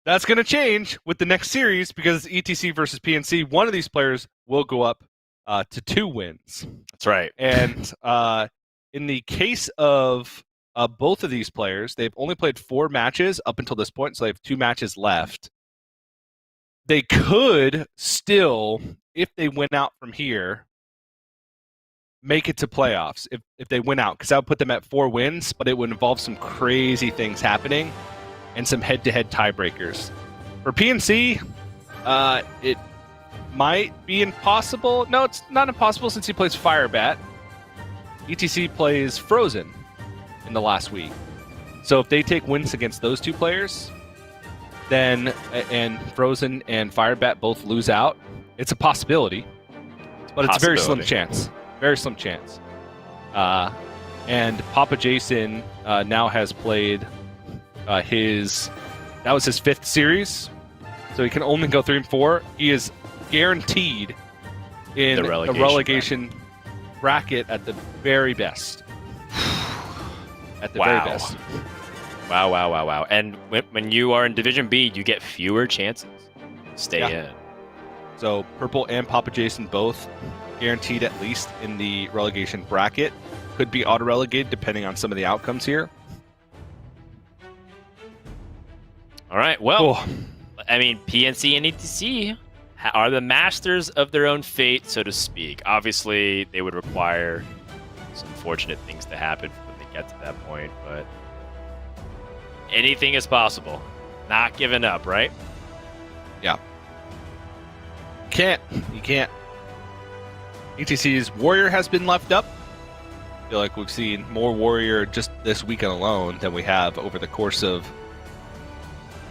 That's going to change with the next series because ETC versus PNC. One of these players will go up to 2 wins. That's right. And in the case of both of these players, they've only played 4 matches up until this point, so they have 2 matches left. They could still, if they win out from here, make it to playoffs if they win out, because that would put them at 4 wins, but it would involve some crazy things happening and some head-to-head tiebreakers. For PNC, it might be impossible. No, it's not impossible since he plays Firebat. ETC plays Frozen in the last week. So if they take wins against those 2 players, then and Frozen and Firebat both lose out, it's a possibility. But it's a very slim chance. Very slim chance. And Papa Jason now has played that was his 5th series, so he can only go 3 and 4. He is guaranteed in the relegation bracket at the very best. At the very best. Wow. And when you are in Division B, you get fewer chances to stay in. So Purple and Papa Jason both guaranteed at least in the relegation bracket. Could be auto-relegated depending on some of the outcomes here. All right, well, I mean, PNC and ETC are the masters of their own fate, so to speak. Obviously, they would require some fortunate things to happen when they get to that point, but anything is possible. Not giving up, right? Yeah. You can't. ETC's Warrior has been left up. I feel like we've seen more Warrior just this weekend alone than we have over the course of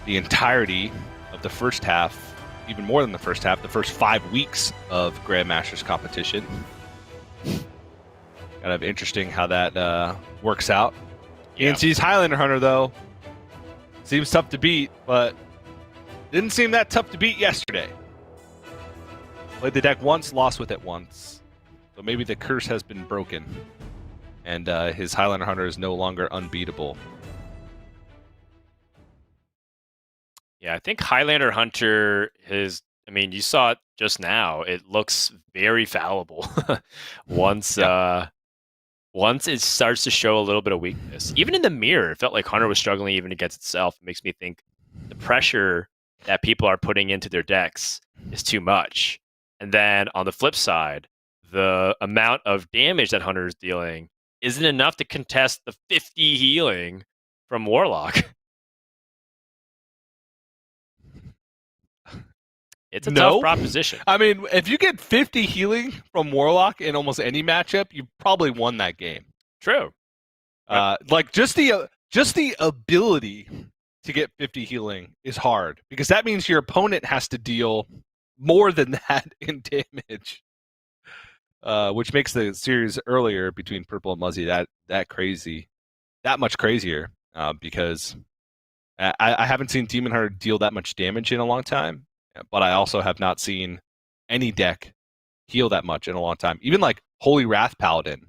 the entirety of the first half, even more than the first half, the first 5 weeks of Grandmasters competition. Kind of interesting how that works out. Yeah. PNC's Highlander Hunter, though, seems tough to beat, but didn't seem that tough to beat yesterday. Played the deck once, lost with it once. So maybe the curse has been broken, and his Highlander Hunter is no longer unbeatable. Yeah, I think Highlander Hunter you saw it just now. It looks very fallible once it starts to show a little bit of weakness. Even in the mirror, it felt like Hunter was struggling even against itself. It makes me think the pressure that people are putting into their decks is too much. And then on the flip side, the amount of damage that Hunter is dealing isn't enough to contest the 50 healing from Warlock. It's a tough proposition. I mean, if you get 50 healing from Warlock in almost any matchup, you probably won that game. True. Like just the ability to get 50 healing is hard, because that means your opponent has to deal more than that in damage. Which makes the series earlier between Purple and Muzzy that crazy, that much crazier. Because I haven't seen Demon Hunter deal that much damage in a long time, but I also have not seen any deck heal that much in a long time. Even like Holy Wrath Paladin,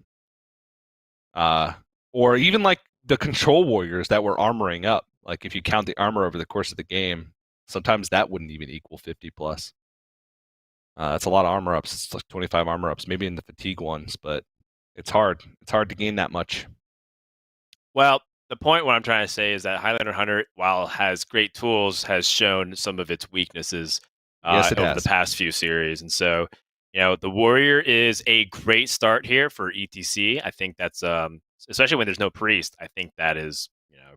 or even like the Control Warriors that were armoring up. Like if you count the armor over the course of the game, sometimes that wouldn't even equal 50 plus. That's a lot of armor ups. It's like 25 armor ups, maybe in the fatigue ones, but it's hard. It's hard to gain that much. Well, the point what I'm trying to say is that Highlander Hunter, while has great tools, has shown some of its weaknesses over the past few series. And so, the Warrior is a great start here for ETC. I think that's, especially when there's no Priest, I think that is,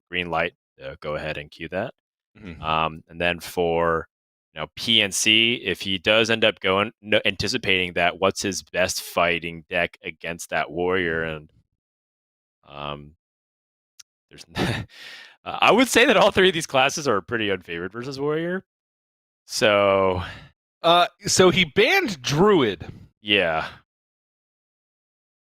green light to go ahead and cue that. Mm-hmm. And then for PNC, if he does end up anticipating that, what's his best fighting deck against that Warrior? And there's, I would say that all 3 of these classes are pretty unfavored versus Warrior. So he banned Druid. Yeah.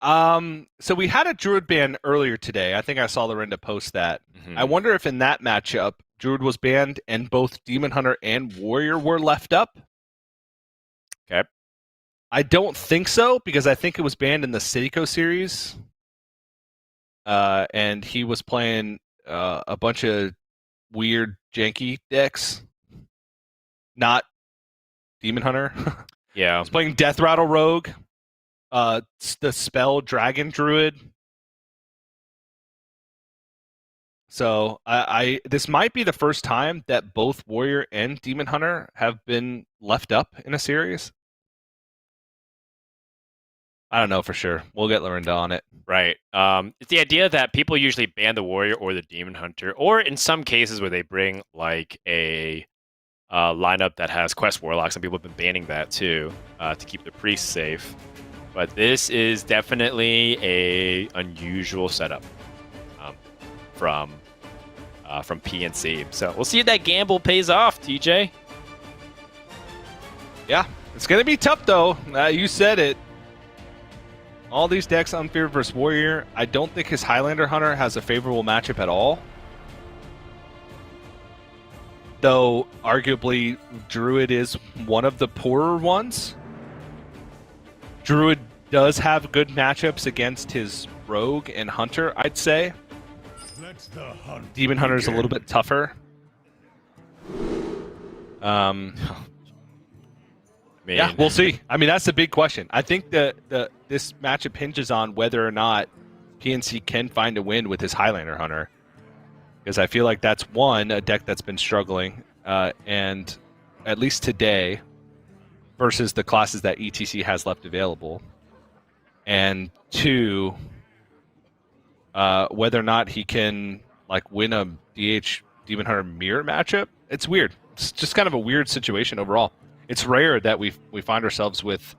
So we had a Druid ban earlier today. I think I saw Lorinda post that. Mm-hmm. I wonder if in that matchup Druid was banned and both Demon Hunter and Warrior were left up. Okay. I don't think so, because I think it was banned in the Seiko series. And he was playing a bunch of weird janky decks, not Demon Hunter. Yeah. He's playing Death Rattle Rogue, the Spell Dragon Druid. So I this might be the first time that both Warrior and Demon Hunter have been left up in a series. I don't know for sure. We'll get Lorinda on it. Right. It's the idea that people usually ban the Warrior or the Demon Hunter, or in some cases where they bring like a lineup that has Quest Warlock. Some people have been banning that too to keep the priests safe. But this is definitely a unusual setup from PNC. So we'll see if that gamble pays off, TJ. Yeah, it's gonna be tough though. You said it. All these decks unfavored versus Warrior. I don't think his Highlander Hunter has a favorable matchup at all. Though, arguably, Druid is one of the poorer ones. Druid does have good matchups against his Rogue and Hunter, I'd say. Demon Hunter's a little bit tougher. Yeah, we'll see. I mean, that's the big question. I think that this matchup hinges on whether or not PNC can find a win with his Highlander Hunter. Because I feel like that's a deck that's been struggling, and at least today, versus the classes that ETC has left available. And two, whether or not he can win a DH Demon Hunter mirror matchup. It's weird. It's just kind of a weird situation overall. It's rare that we find ourselves with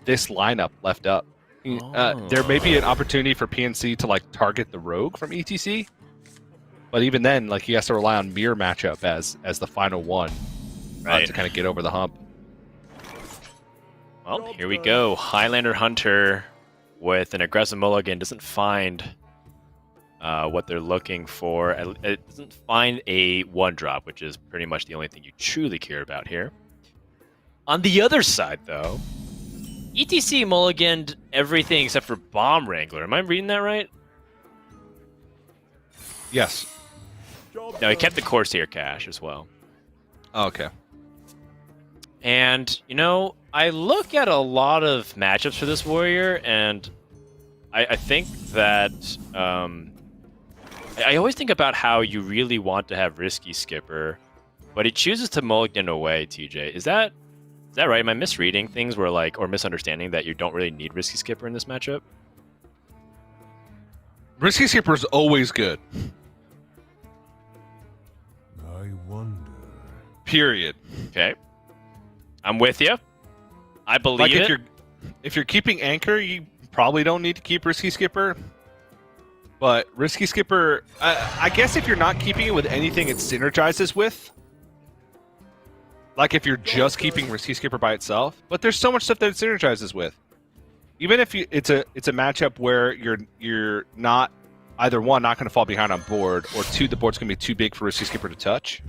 this lineup left up. There may be an opportunity for PNC to target the Rogue from ETC, but even then, he has to rely on mirror matchup as the final one to kind of get over the hump. Well, here we go. Highlander Hunter with an aggressive mulligan doesn't find what they're looking for. It doesn't find a 1-drop, which is pretty much the only thing you truly care about here. On the other side, though, ETC mulliganed everything except for Bomb Wrangler. Am I reading that right? Yes. No, he kept the Corsair cache as well. Oh, okay. And, I look at a lot of matchups for this Warrior, and I think that I always think about how you really want to have Risky Skipper, but he chooses to mulligan away, TJ. Is that right? Am I misreading things or misunderstanding that you don't really need Risky Skipper in this matchup? Risky Skipper is always good. I wonder. Period. Okay. I'm with you. I believe it. If you're keeping Anchor, you probably don't need to keep Risky Skipper. But Risky Skipper, I guess if you're not keeping it with anything it synergizes with, if you're just keeping Risky Skipper by itself, but there's so much stuff that it synergizes with. Even if it's a matchup where you're not either one, not going to fall behind on board, or two, the board's going to be too big for Risky Skipper to touch.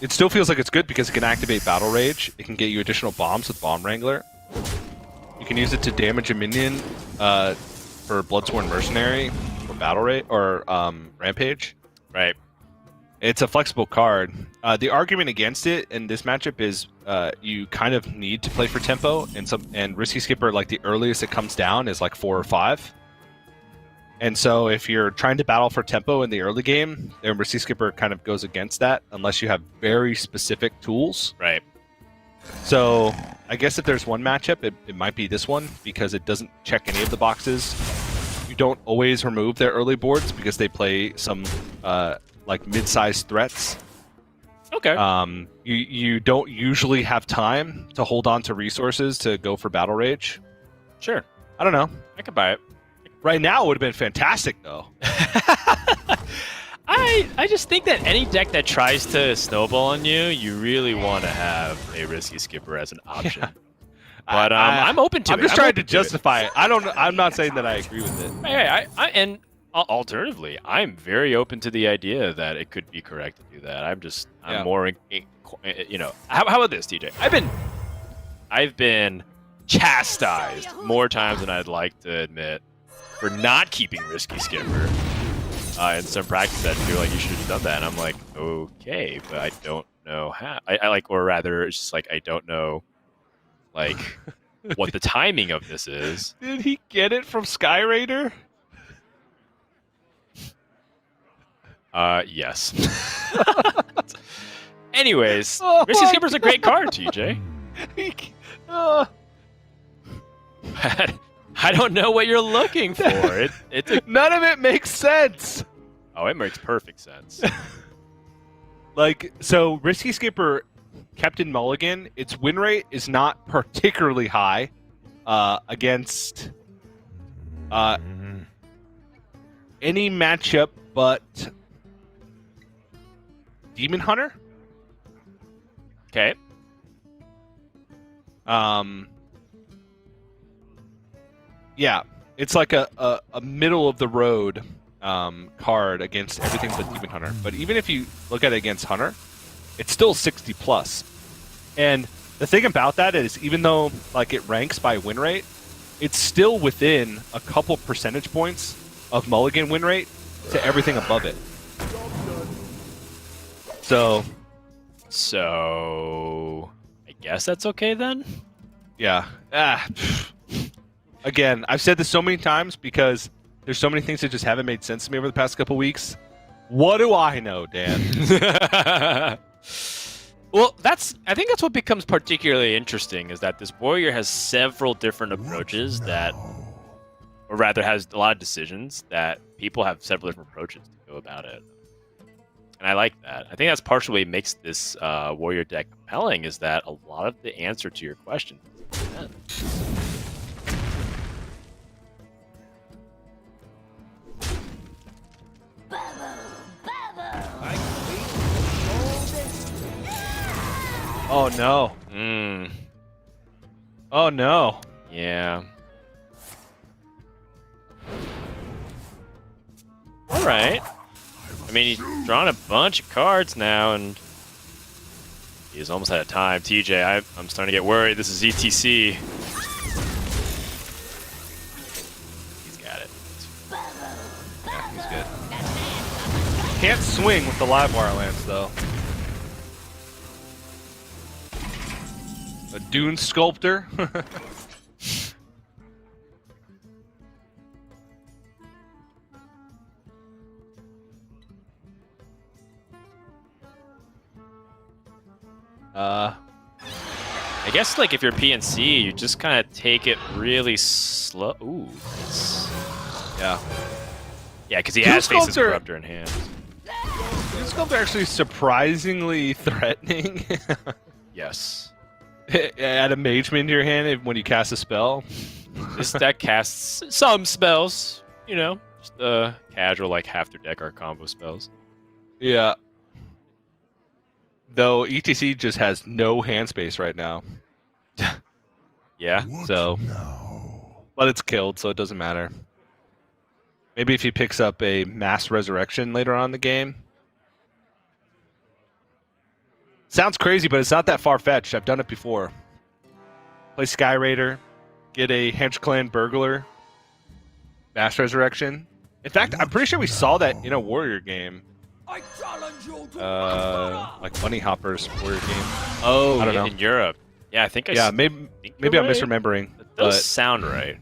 It still feels like it's good because it can activate Battle Rage. It can get you additional bombs with Bomb Wrangler. You can use it to damage a minion for Bloodsworn Mercenary or Battle Rage or Rampage. Right. It's a flexible card. The argument against it in this matchup is you kind of need to play for tempo, and Risky Skipper, the earliest it comes down is 4 or 5. And so if you're trying to battle for tempo in the early game, then Risky Skipper kind of goes against that unless you have very specific tools. Right. So I guess if there's one matchup, it might be this one because it doesn't check any of the boxes. You don't always remove their early boards because they play some mid-sized threats. Okay. You don't usually have time to hold on to resources to go for Battle Rage. Sure. I don't know. I could buy it. Right now, it would have been fantastic, though. I just think that any deck that tries to snowball on you, you really want to have a Risky Skipper as an option. Yeah. But I'm open to it. I'm just trying to justify it. I'm not saying that I agree with it. And alternatively, I'm very open to the idea that it could be correct to do that. I'm more, How about this, TJ? I've been chastised more times than I'd like to admit for not keeping Risky Skipper. in some practice that you're like, you should have done that. And I'm like, okay, but I don't know how. I like, or rather, it's just like I don't know, like, what the timing of this is. Did he get it from Skyraider? Yes. Anyways, Oh Risky my Skipper's a great card, TJ. uh, I don't know what you're looking for. It's a... None of it makes sense. Oh, it makes perfect sense. Like, so Risky Skipper, Captain Mulligan, its win rate is not particularly high against any matchup but Demon Hunter. Okay. Yeah, it's like a middle of the road card against everything but Demon Hunter. But even if you look at it against Hunter, it's still 60 plus. And the thing about that is, even though like it ranks by win rate, it's still within a couple percentage points of Mulligan win rate to everything above it. So I guess that's okay then. yeah. Again, I've said this so many times because there's so many things that just haven't made sense to me over the past couple weeks. What do I know, Dan? Well, I think that's what becomes particularly interesting, is that this warrior has several different approaches that, or rather has a lot of decisions that people have several different approaches to go about it. And I like that. I think that's partially what makes this warrior deck compelling, is that a lot of the answer to your question is Oh no. Oh no. yeah. All right. I mean, he's drawn a bunch of cards now, and he's almost out of time. TJ, I'm starting to get worried. This is ETC. He's got it. Yeah, he's good. Can't swing with the live wire lance though. A Dune Sculptor. I guess, like, if you're PNC, you just kind of take it really slow. Ooh, nice. Yeah. Yeah, because he Dune has Faces Sculptor- Corruptor in hand. Dune Sculptor actually surprisingly threatening. Yes. Add a mage min to your hand when you cast a spell. This deck casts some spells, you know, just casual, like, half their deck are combo spells. Yeah. Though ETC just has no hand space right now. Yeah. So, but it's killed, so it doesn't matter. Maybe if he picks up a Mass Resurrection later on in the game. Sounds crazy, but it's not that far-fetched. I've done it before. Play Sky Raider, get a Hench Clan Burglar, Mass Resurrection. In fact, I'm pretty sure we saw that in a Warrior game. I challenge you to Like Bunny Hopper's Warrior game. Oh, I don't know. in Europe. Yeah, I think I Yeah, think maybe I'm you're right. misremembering. That does But sound right.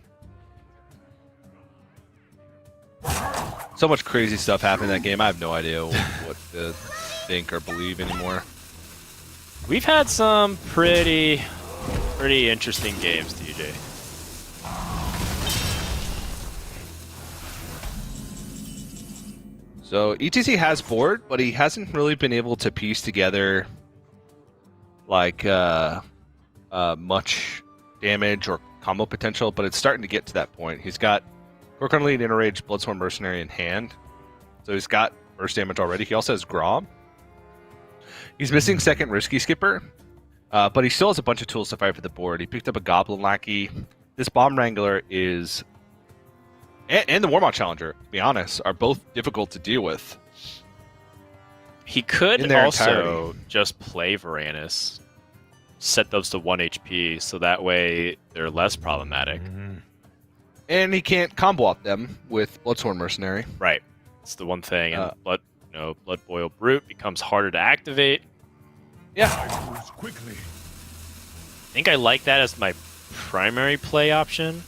so much crazy stuff happened in that game. I have no idea what to think or believe anymore. We've had some pretty interesting games, DJ. So ETC has board, but he hasn't really been able to piece together like much damage or combo potential, but it's starting to get to that point. He's got Gorkon Lead, Interrage, Bloodsworn Mercenary in hand. So he's got burst damage already. He also has Grom. He's missing second Risky Skipper, but he still has a bunch of tools to fight for the board. He picked up a Goblin Lackey. This Bomb Wrangler is... And the Warmount Challenger, to be honest, are both difficult to deal with. He could In their also entirety. just play Varanus, set those to 1 HP, so that way they're less problematic. And he can't combo up them with Bloodsworn Mercenary. Right. That's the one thing. And Blood Boil Brute becomes harder to activate. Yeah. Quickly. I think I like that as my primary play option.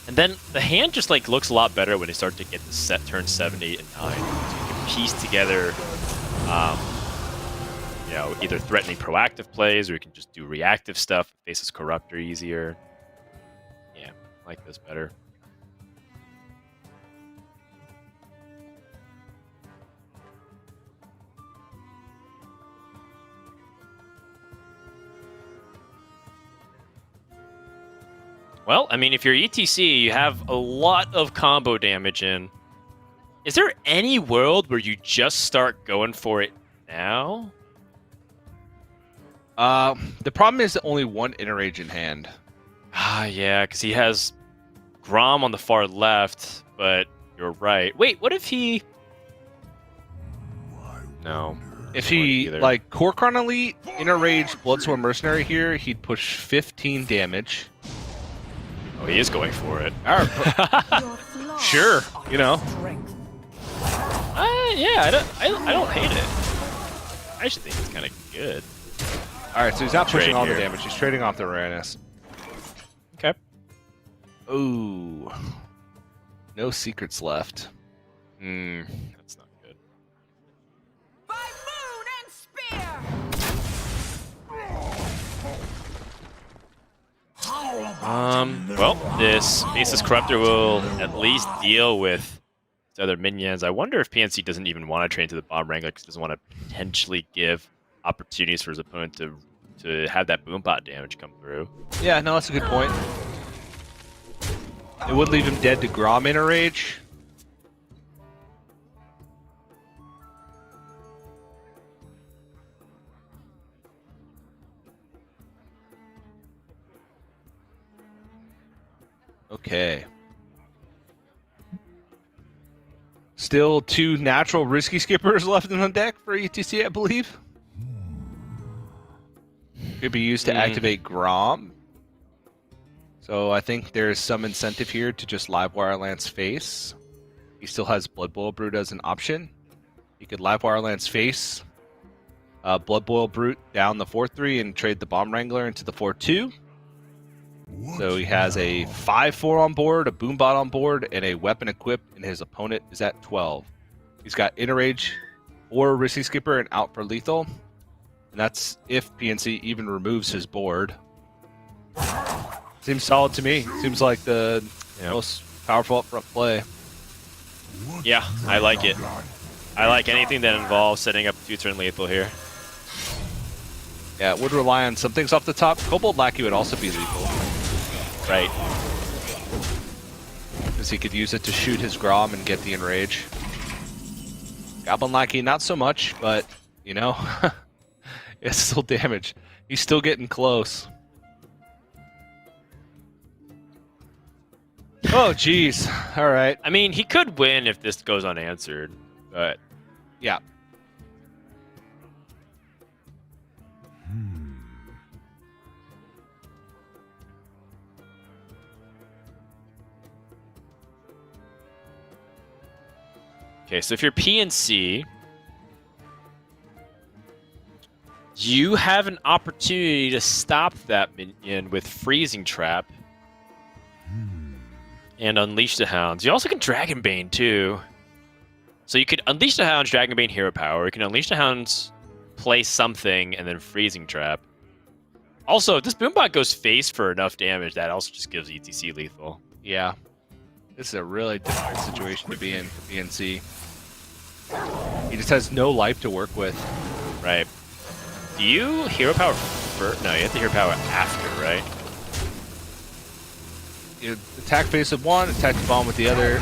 And then the hand just like looks a lot better when you start to get the set turn 7, 8, and 9. So you can piece together, you know, either threatening proactive plays or you can just do reactive stuff. Faces Corruptor easier. Yeah, I like this better. Well, I mean, if you're ETC, you have a lot of combo damage in. Is there any world where you just start going for it now? The problem is only one Inner in hand. Ah, yeah, because he has Grom on the far left, but you're right. Wait, what if he... No. If he, like, Korkron Elite, Inner Rage, Bloodsworn Mercenary here, he'd push 15 damage. Oh, he is going for it. All right. Sure, you know. Yeah, I don't hate it. I actually think it's kind of good. All right, so he's not pushing all the here. damage. He's trading off the rareness. Okay. Ooh. No secrets left. That's not good. By moon and spear! Well, this Faceless Corruptor will at least deal with his other minions. I wonder if PNC doesn't even want to train to the Bomb Wrangler because he doesn't want to potentially give opportunities for his opponent to have that Boombot damage come through. Yeah, no, that's a good point. It would leave him dead to Grom Inner Rage. Okay. Still 2 natural risky skippers left in the deck for ETC, I believe. Could be used to activate Grom. So I think there's some incentive here to just Livewire Lance Face. He still has Blood Boil Brute as an option. He could Livewire Lance Face, Blood Boil Brute down the 4-3 and trade the Bomb Wrangler into the 4-2. So he has a 5-4 on board, a Boombot on board, and a weapon equipped, and his opponent is at 12. He's got Inner Rage or Risky Skipper and out for lethal. And that's if PNC even removes his board. Seems solid to me. Seems like the most powerful upfront play. Yeah, I like it. I like anything that involves setting up 2-turn lethal here. Yeah, it would rely on some things off the top. Kobold Lackey would also be lethal. Right. Because he could use it to shoot his Grom and get the Enrage. Goblin Lackey, not so much, but, you know, it's still damage. He's still getting close. Oh, jeez. All right. I mean, he could win if this goes unanswered, but... Yeah. Okay, so if you're PNC, you have an opportunity to stop that minion with Freezing Trap and Unleash the Hounds. You also can Dragonbane too. So you could Unleash the Hounds, Dragonbane Hero Power. You can Unleash the Hounds, play something, and then Freezing Trap. Also, if this Boombot goes face for enough damage, that also just gives ETC lethal. Yeah. This is a really difficult situation to be in for PNC. He just has no life to work with. Right. Do you Hero Power first? No, you have to Hero Power after, right? You attack face with one, attack the bomb with the other.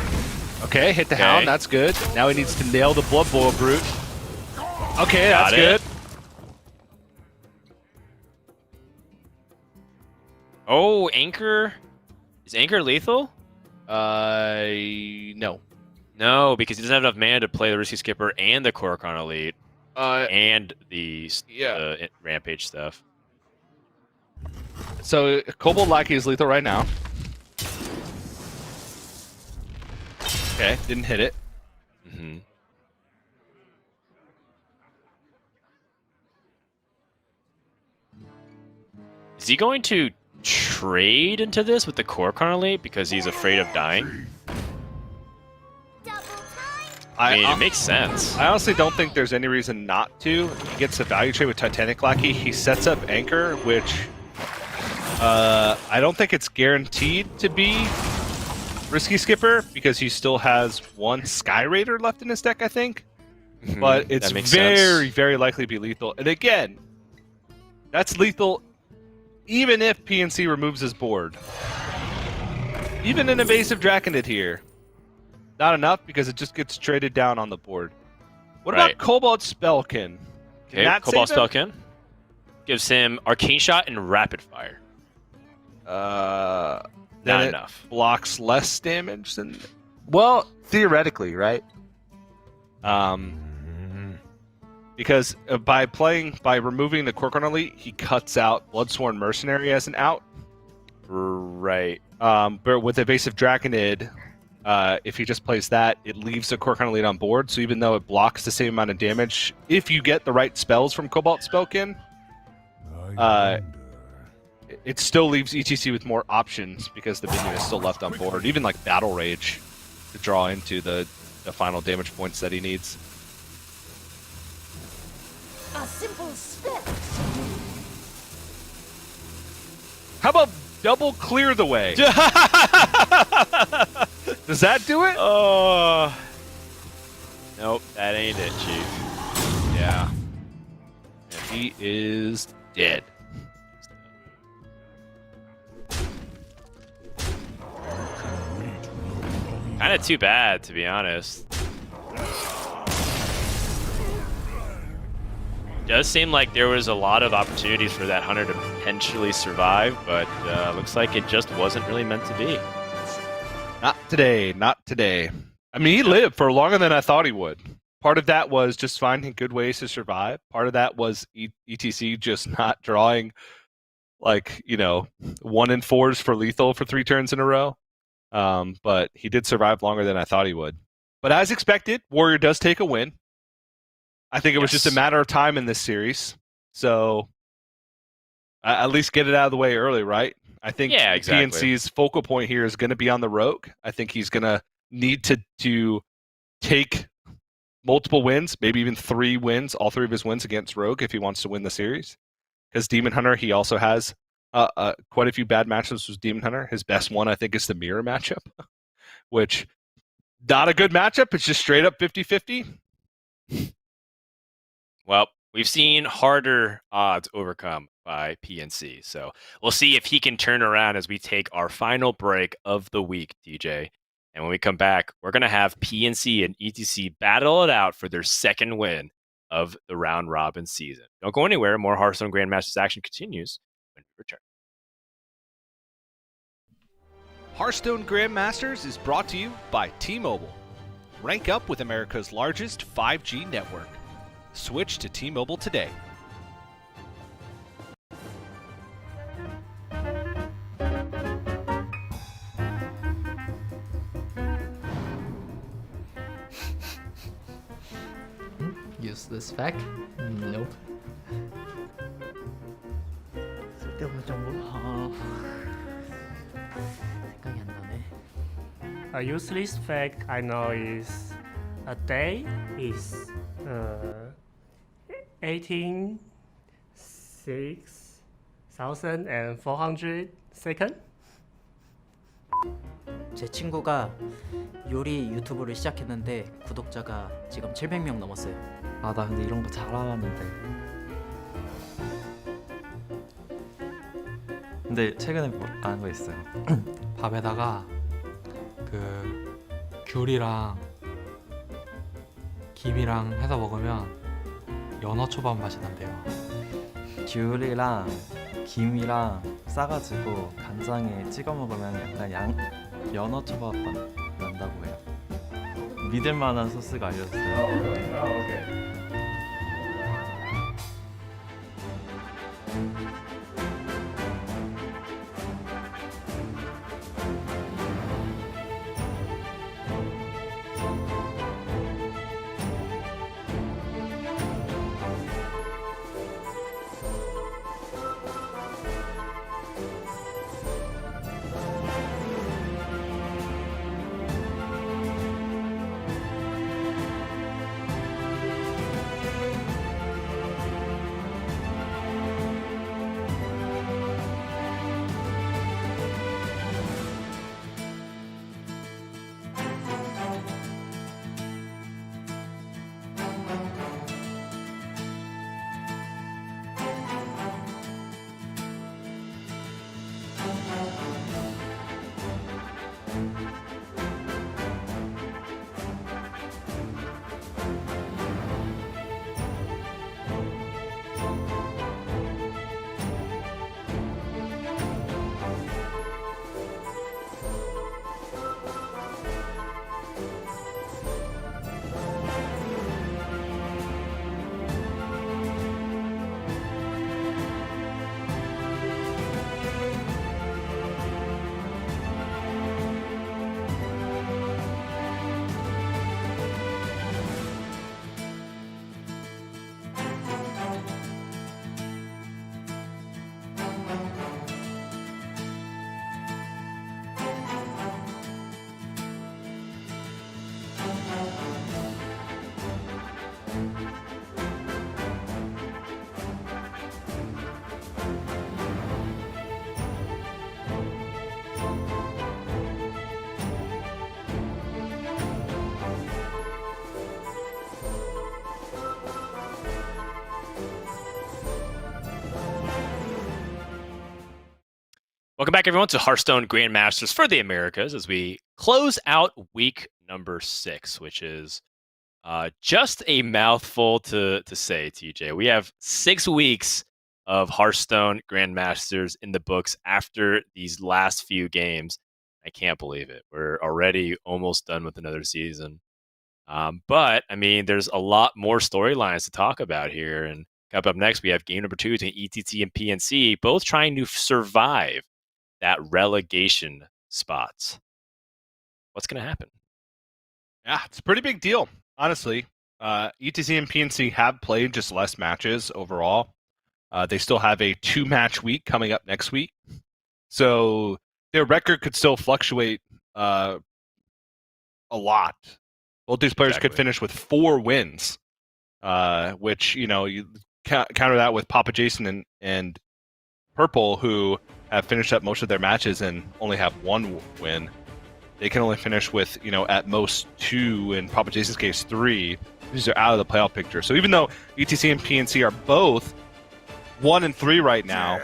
Okay, hit the Hound, that's good. Now he needs to nail the Blood Boil Brute. Okay, that's good. Oh, Anchor? Is Anchor lethal? No. No, because he doesn't have enough mana to play the Risky Skipper and the Korokon Elite. And the Rampage stuff. So, Kobold Lackey is lethal right now. Okay, didn't hit it. Hmm. Is he going to trade into this with the core currently because he's afraid of dying? I mean, it makes sense. I honestly don't think there's any reason not to. He gets a value trade with Titanic Lackey. He sets up Anchor, which I don't think it's guaranteed to be Risky Skipper because he still has one Sky Raider left in his deck, I think. But it's very likely to be lethal. And again, that's lethal even if PNC removes his board. Even an Evasive Draconid here. Not enough because it just gets traded down on the board. What about Cobalt Spellkin? Okay, Cobalt Spellkin gives him Arcane Shot and Rapid Fire. Not enough. Blocks less damage than... Well, theoretically, right? Because by removing the Corcoran Elite, he cuts out Bloodsworn Mercenary as an out. Right. But with Evasive Draconid, if he just plays that, it leaves the Corcoran Elite on board. So even though it blocks the same amount of damage, if you get the right spells from Cobalt Spellkin, it still leaves ETC with more options because the minion is still left on board. Even like Battle Rage to draw into the final damage points that he needs. A simple step. How about double clear the way? Does that do it? Oh. Nope, that ain't it, Chief. Yeah. And he is dead. Kind of too bad, to be honest. Does seem like there was a lot of opportunities for that hunter to potentially survive, but looks like it just wasn't really meant to be. Not today, not today. I mean, he lived for longer than I thought he would. Part of that was just finding good ways to survive. Part of that was ETC just not drawing, 1-in-4s for lethal for 3 turns in a row. But he did survive longer than I thought he would. But as expected, Warrior does take a win. I think it was just a matter of time in this series. So at least get it out of the way early, right? I think PNC's focal point here is going to be on the Rogue. I think he's going to need to take multiple wins, maybe even 3 wins, all 3 of his wins against Rogue if he wants to win the series. Because Demon Hunter, he also has quite a few bad matchups with Demon Hunter. His best one, I think, is the Mirror matchup, which not a good matchup. It's just straight up 50-50. Well, we've seen harder odds overcome by PNC, so we'll see if he can turn around as we take our final break of the week, DJ. And when we come back, we're going to have PNC and ETC battle it out for their second win of the round robin season. Don't go anywhere. More Hearthstone Grandmasters action continues when we return. Hearthstone Grandmasters is brought to you by T-Mobile. Rank up with America's largest 5G network. Switch to T-Mobile today. Useless fact? Nope. 쓸데없는 정보? 생각이 안 나네. A useless fact I know is a day is 18,600 seconds. 제 친구가 요리 유튜브를 시작했는데 구독자가 지금 700명 넘었어요. 아, 나 근데 이런 거 잘하는데. 근데 최근에 아는 거 있어요. 밥에다가 그 귤이랑 김이랑 해서 먹으면 연어 초밥 맛이 난대요. 귤이랑 김이랑 싸가지고 간장에 찍어 먹으면 약간 연어 초밥 맛 난다고 해요. 믿을 만한 소스가 알려줬어요. Welcome back, everyone, to Hearthstone Grandmasters for the Americas as we close out week number 6, which is just a mouthful to say, TJ. We have 6 weeks of Hearthstone Grandmasters in the books after these last few games. I can't believe it. We're already almost done with another season. But, I mean, there's a lot more storylines to talk about here. And coming up next, we have game number 2 between ETC and PNC, both trying to survive that relegation spot. What's going to happen? Yeah, it's a pretty big deal, honestly. ETC and PNC have played just less matches overall. They still have a 2-match week coming up next week. So their record could still fluctuate a lot. Both these players could finish with 4 wins, which, you counter that with Papa Jason and Purple, who have finished up most of their matches and only have 1 win. They can only finish with, at most 2, in Papa Jason's case 3. These are out of the playoff picture. So even though ETC and PNC are both 1 and 3 right now,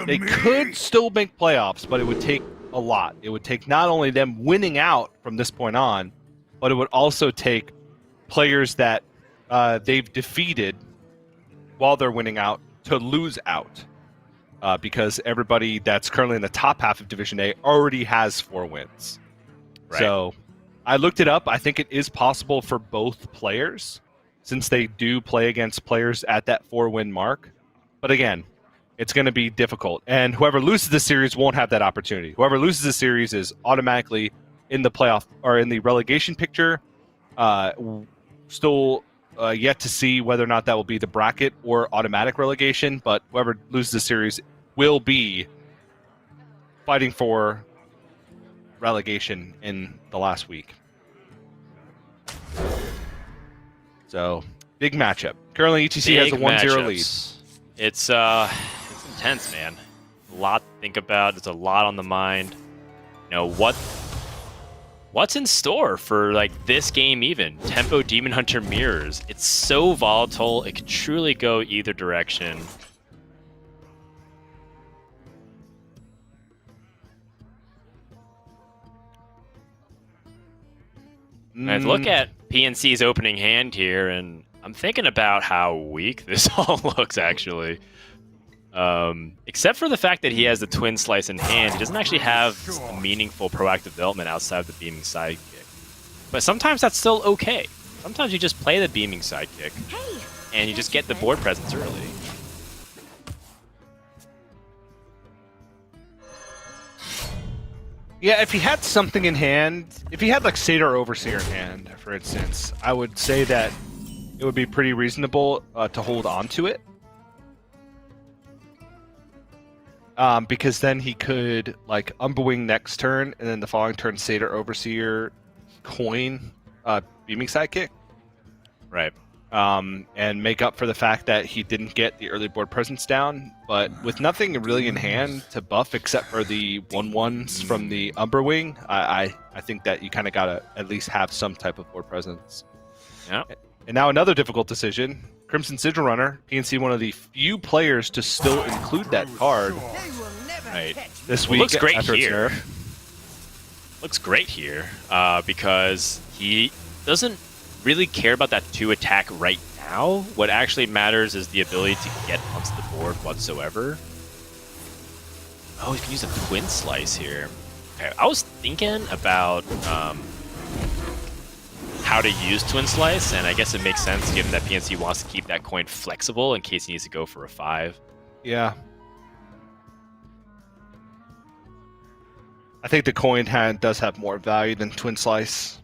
they could still make playoffs, but it would take a lot. It would take not only them winning out from this point on, but it would also take players that they've defeated while they're winning out to lose out. Because everybody that's currently in the top half of Division A already has 4 wins. Right. So I looked it up. I think it is possible for both players, since they do play against players at that 4-win mark. But again, it's going to be difficult. And whoever loses the series won't have that opportunity. Whoever loses the series is automatically in the playoff or in the relegation picture. Still yet to see whether or not that will be the bracket or automatic relegation, but whoever loses the series will be fighting for relegation in the last week. So, big matchup. Currently, ETC has a 1-0 lead. It's intense, man. A lot to think about. There's a lot on the mind. What's in store for this game even? Tempo Demon Hunter Mirrors. It's so volatile. It could truly go either direction. I look at PNC's opening hand here, and I'm thinking about how weak this all looks, actually. Except for the fact that he has the Twin Slice in hand, he doesn't actually have a meaningful proactive development outside of the Beaming Sidekick. But sometimes that's still okay. Sometimes you just play the Beaming Sidekick, and you just get the board presence early. Yeah, if he had something in hand, if he had Satyr Overseer in hand, for instance, I would say that it would be pretty reasonable to hold on to it. Because then he could Umberwing next turn, and then the following turn Satyr Overseer, coin Beaming Sidekick. Right. And make up for the fact that he didn't get the early board presence down. But with nothing really in hand to buff except for the 1/1s from the Umberwing, I think that you kind of gotta at least have some type of board presence. Yeah. And now another difficult decision. Crimson Sigil Runner, PNC, one of the few players to still include that card. Right. This week, looks great after its here. nerf. Looks great here because he doesn't really care about that 2 attack right now. What actually matters is the ability to get onto the board whatsoever. Oh, he can use a Twin Slice here. Okay, I was thinking about how to use Twin Slice, and I guess it makes sense given that PNC wants to keep that coin flexible in case he needs to go for a 5. Yeah. I think the coin hand does have more value than Twin Slice.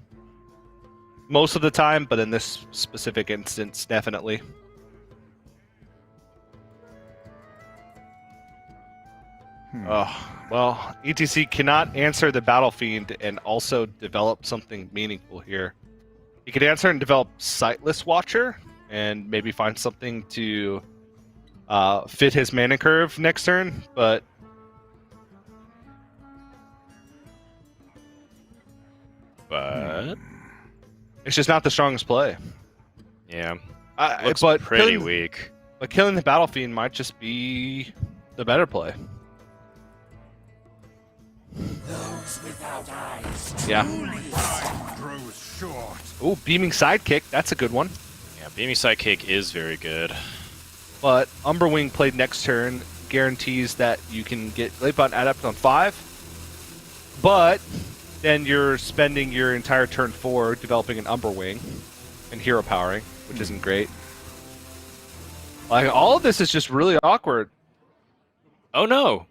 Most of the time, but in this specific instance, definitely. Well, ETC cannot answer the Battle Fiend and also develop something meaningful here. He could answer and develop Sightless Watcher and maybe find something to fit his mana curve next turn, but it's just not the strongest play. Yeah. Looks but pretty weak. But killing the Battle Fiend might just be the better play. Yeah. Ooh, beaming sidekick. That's a good one. Yeah, beaming sidekick is very good. But Umberwing played next turn guarantees that you can get Glaive-Bound Adept on 5. But then you're spending your entire turn 4 developing an Umberwing and hero powering, which isn't great. Like, all of this is just really awkward. Oh no!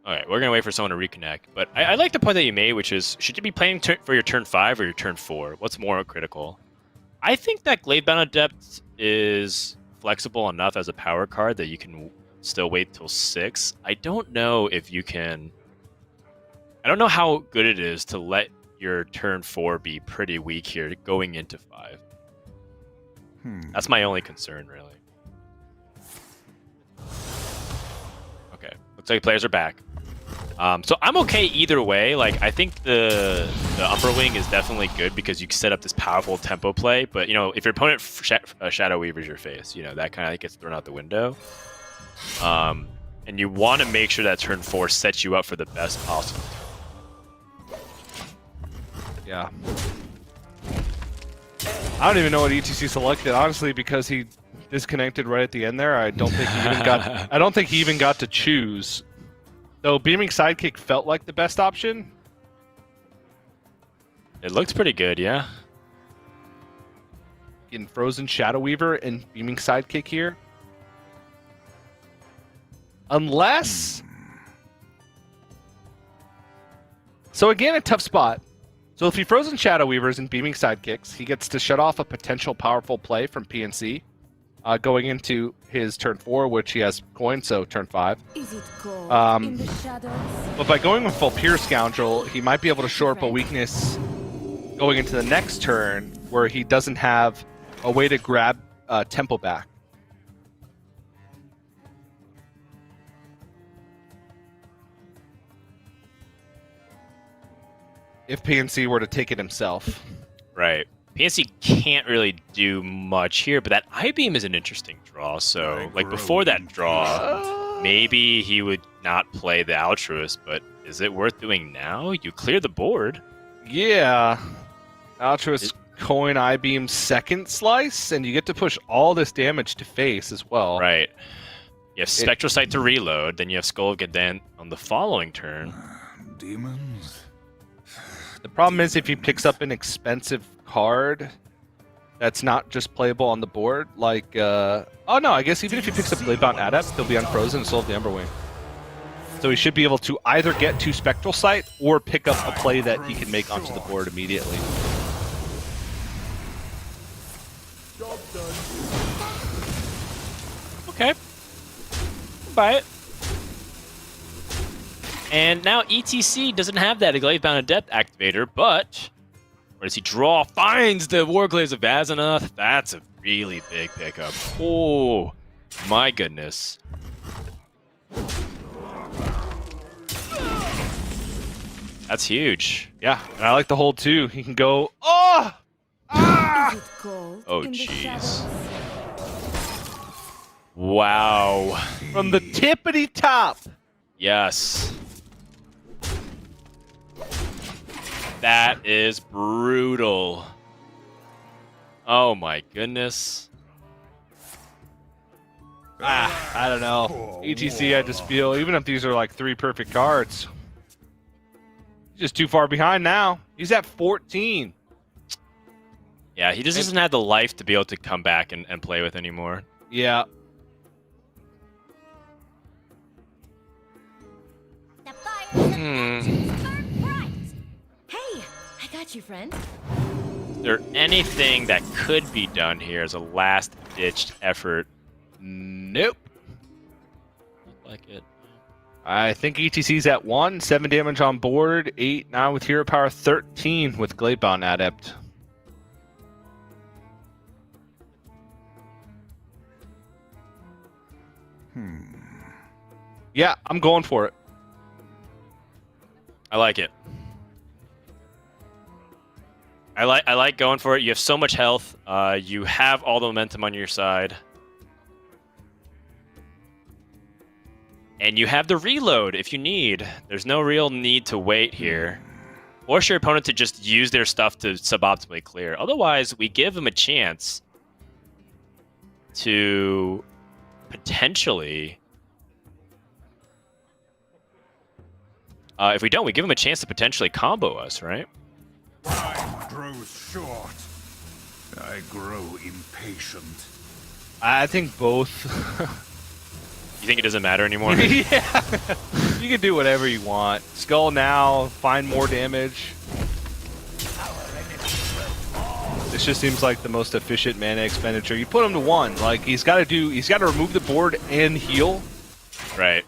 Alright, we're gonna wait for someone to reconnect. But I like the point that you made, which is, should you be playing for your turn 5 or your turn 4? What's more critical? I think that Glaive-Bound Adept is flexible enough as a power card that you can still wait till 6. I don't know if you can... I don't know how good it is to let your turn 4 be pretty weak here going into 5. That's my only concern, really. Okay, looks like players are back. So I'm okay either way. Like, I think the Umberwing is definitely good because you can set up this powerful tempo play. But, you know, if your opponent Shadow Weavers your face, you know, that kind of gets thrown out the window. And you want to make sure that turn 4 sets you up for the best possible. Yeah. I don't even know what ETC selected, honestly, because he disconnected right at the end there. I don't think he even got. I don't think he even got to choose. Though beaming sidekick felt like the best option. It looked pretty good, yeah. In Frozen Shadow Weaver and beaming sidekick here. Unless. So again, a tough spot. So if he Frozen Shadow Weavers and beaming sidekicks, he gets to shut off a potential powerful play from PNC going into his turn 4, which he has coin, so turn 5. Is it cold in the shadows? But by going with full Pure Scoundrel, he might be able to shore up a weakness going into the next turn where he doesn't have a way to grab tempo back. If PNC were to take it himself. Right. PNC can't really do much here, but that I-Beam is an interesting draw. So, like, before that draw, maybe he would not play the Altruist, but is it worth doing now? You clear the board. Yeah. Altruist coin I-Beam second slice, and you get to push all this damage to face as well. Right. You have Spectral Sight to reload, then you have Skull of Gdansk on the following turn. Demons. The problem is if he picks up an expensive card that's not just playable on the board, like, oh no, I guess even if he picks up Glaive-Bound Adept, he'll be unfrozen and still have the Umberwing. So he should be able to either get 2 Spectral Sight or pick up a play that he can make onto the board immediately. Okay. Buy it. And now ETC doesn't have that Glaive-Bound Adept activator, but where does he draw? Finds the Warglaives of Azeroth. That's a really big pickup. Oh, my goodness. That's huge. Yeah, and I like the hold too. He can go, oh! Ah! Is it cold Oh, in the jeez. shadows? Wow. From the tippity top. Yes. That is brutal. Oh my goodness. I don't know. ETC, I just feel, even if these are like 3 perfect cards, he's just too far behind now. He's at 14. Yeah, he just doesn't have the life to be able to come back and play with anymore. Yeah. The fire burn bright. Hey, I got you, friend. Is there anything that could be done here as a last-ditched effort? Nope. Look like it. I think ETC's at 1, 7 damage on board, 8 now with hero power, 13 with Glaive-Bound Adept. Yeah, I'm going for it. I like it. I like going for it. You have so much health. You have all the momentum on your side. And you have the reload if you need. There's no real need to wait here. Force your opponent to just use their stuff to suboptimally clear. Otherwise, we give them a chance to potentially... if we don't, we give them a chance to potentially combo us, right? Time grows short. I grow impatient. I think both. You think it doesn't matter anymore? Yeah. You can do whatever you want. Skull now, find more damage. This just seems like the most efficient mana expenditure. You put him to 1. Like he's got to remove the board and heal, Right.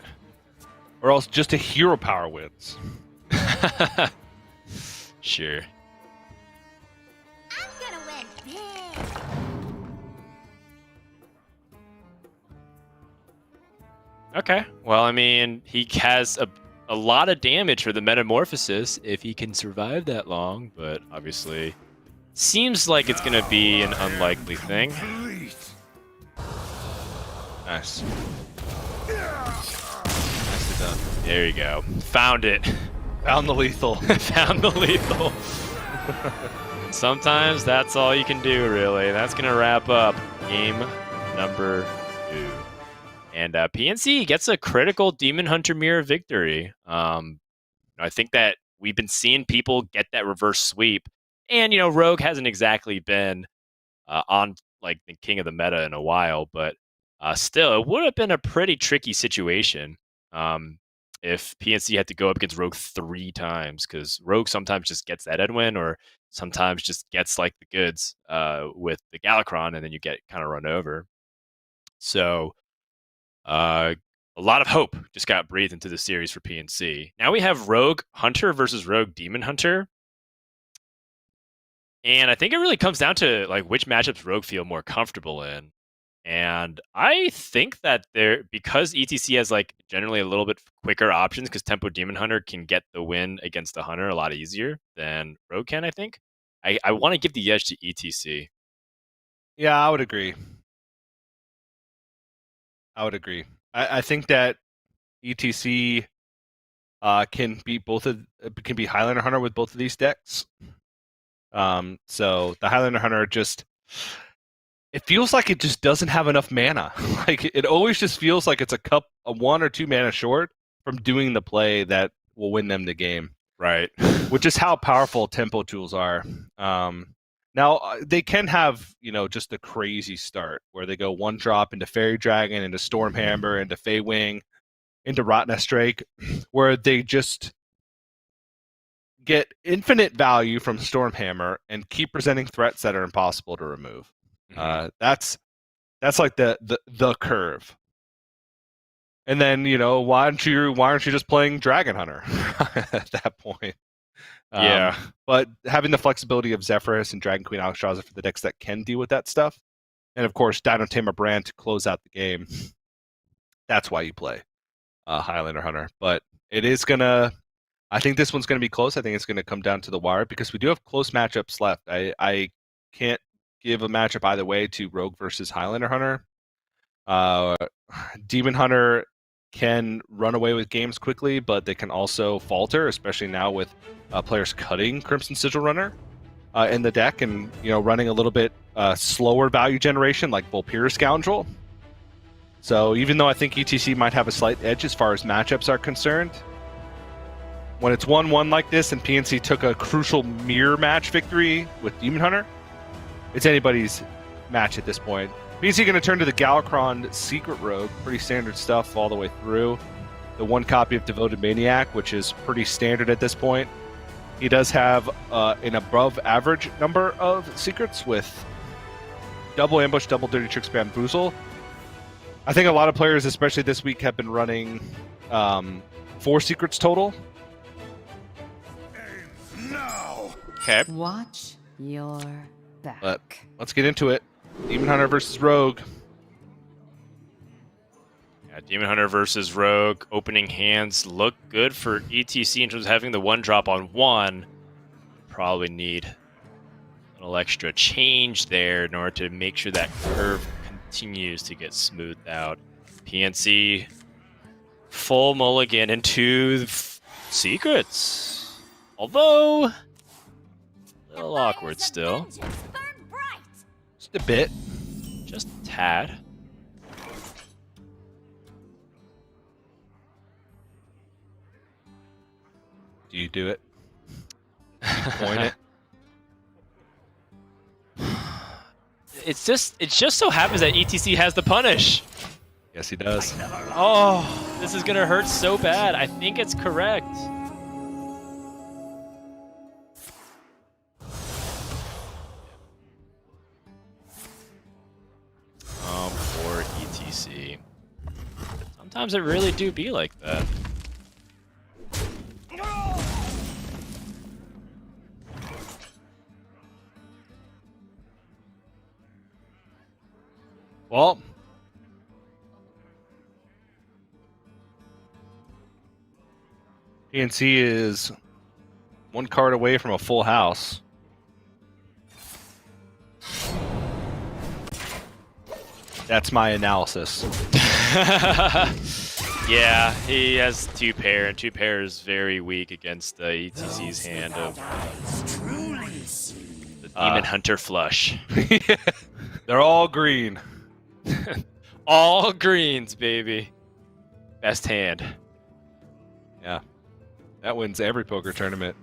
or else just a hero power wins. Sure. I'm gonna win big. Okay. Well, I mean, he has a lot of damage for the metamorphosis if he can survive that long, but obviously seems like it's going to be an unlikely thing. Complete. Nice. Nicely done. There you go. Found it. Found the lethal. Found the lethal. Sometimes that's all you can do, really. That's going to wrap up game number 2. And PNC gets a critical Demon Hunter Mirror victory. I think that we've been seeing people get that reverse sweep. And, Rogue hasn't exactly been on like the king of the meta in a while, but still, it would have been a pretty tricky situation if PNC had to go up against Rogue 3 times, because Rogue sometimes just gets that Edwin, or sometimes just gets like the goods with the Galakron, and then you get kind of run over. So a lot of hope just got breathed into the series for PNC. Now we have Rogue Hunter versus Rogue Demon Hunter. And I think it really comes down to like which matchups Rogue feel more comfortable in. And I think that because ETC has like generally a little bit quicker options, because Tempo Demon Hunter can get the win against the Hunter a lot easier than Rogue can, I think. I want to give the edge to ETC. Yeah, I would agree. I think that ETC can be Highlander Hunter with both of these decks. So the Highlander Hunter it feels like it just doesn't have enough mana. Like it always just feels like it's a 1 or 2 mana short from doing the play that will win them the game. Right. Which is how powerful tempo tools are. Now they can have, just a crazy start where they go 1-drop into Fairy Dragon, into Stormhammer, into Feywing, into Rotnest Drake, where they just get infinite value from Stormhammer and keep presenting threats that are impossible to remove. Mm-hmm. That's like the curve. And then, why aren't you just playing Dragon Hunter at that point? Yeah. But having the flexibility of Zephyrus and Dragon Queen Alexstrasza for the decks that can deal with that stuff, and of course Dino Tamer Brand to close out the game, that's why you play Highlander Hunter. But I think this one's gonna be close. I think it's gonna come down to the wire because we do have close matchups left. I can't give a matchup either way to Rogue versus Highlander Hunter. Demon Hunter can run away with games quickly, but they can also falter, especially now with players cutting Crimson Sigil Runner in the deck and running a little bit slower value generation like Volpyra Scoundrel. So even though I think ETC might have a slight edge as far as matchups are concerned, when it's 1-1 like this and PNC took a crucial mirror match victory with Demon Hunter, it's anybody's match at this point. PNC going to turn to the Galakron Secret Rogue, pretty standard stuff all the way through. The 1 copy of Devoted Maniac, which is pretty standard at this point. He does have an above average number of secrets with double ambush, double dirty tricks, bamboozle. I think a lot of players, especially this week, have been running 4 secrets total. Now. Okay. Watch your back. But let's get into it. Demon Hunter versus Rogue. Yeah, Demon Hunter versus Rogue. Opening hands look good for ETC in terms of having the 1-drop on 1. Probably need a little extra change there in order to make sure that curve continues to get smoothed out. PNC Full mulligan into the secrets. Although, a little awkward still. Just a bit. Just a tad. Do you do it? Point it. It just so happens that ETC has the punish. Yes, he does. Oh, this is gonna hurt so bad. I think it's correct. Poor ETC. Sometimes it really do be like that. Well, PNC is one card away from a full house. That's my analysis. Yeah, he has 2 pair, and 2 pair is very weak against the ETC's hand of the Demon Hunter flush. They're all green. All greens, baby. Best hand. Yeah. That wins every poker tournament.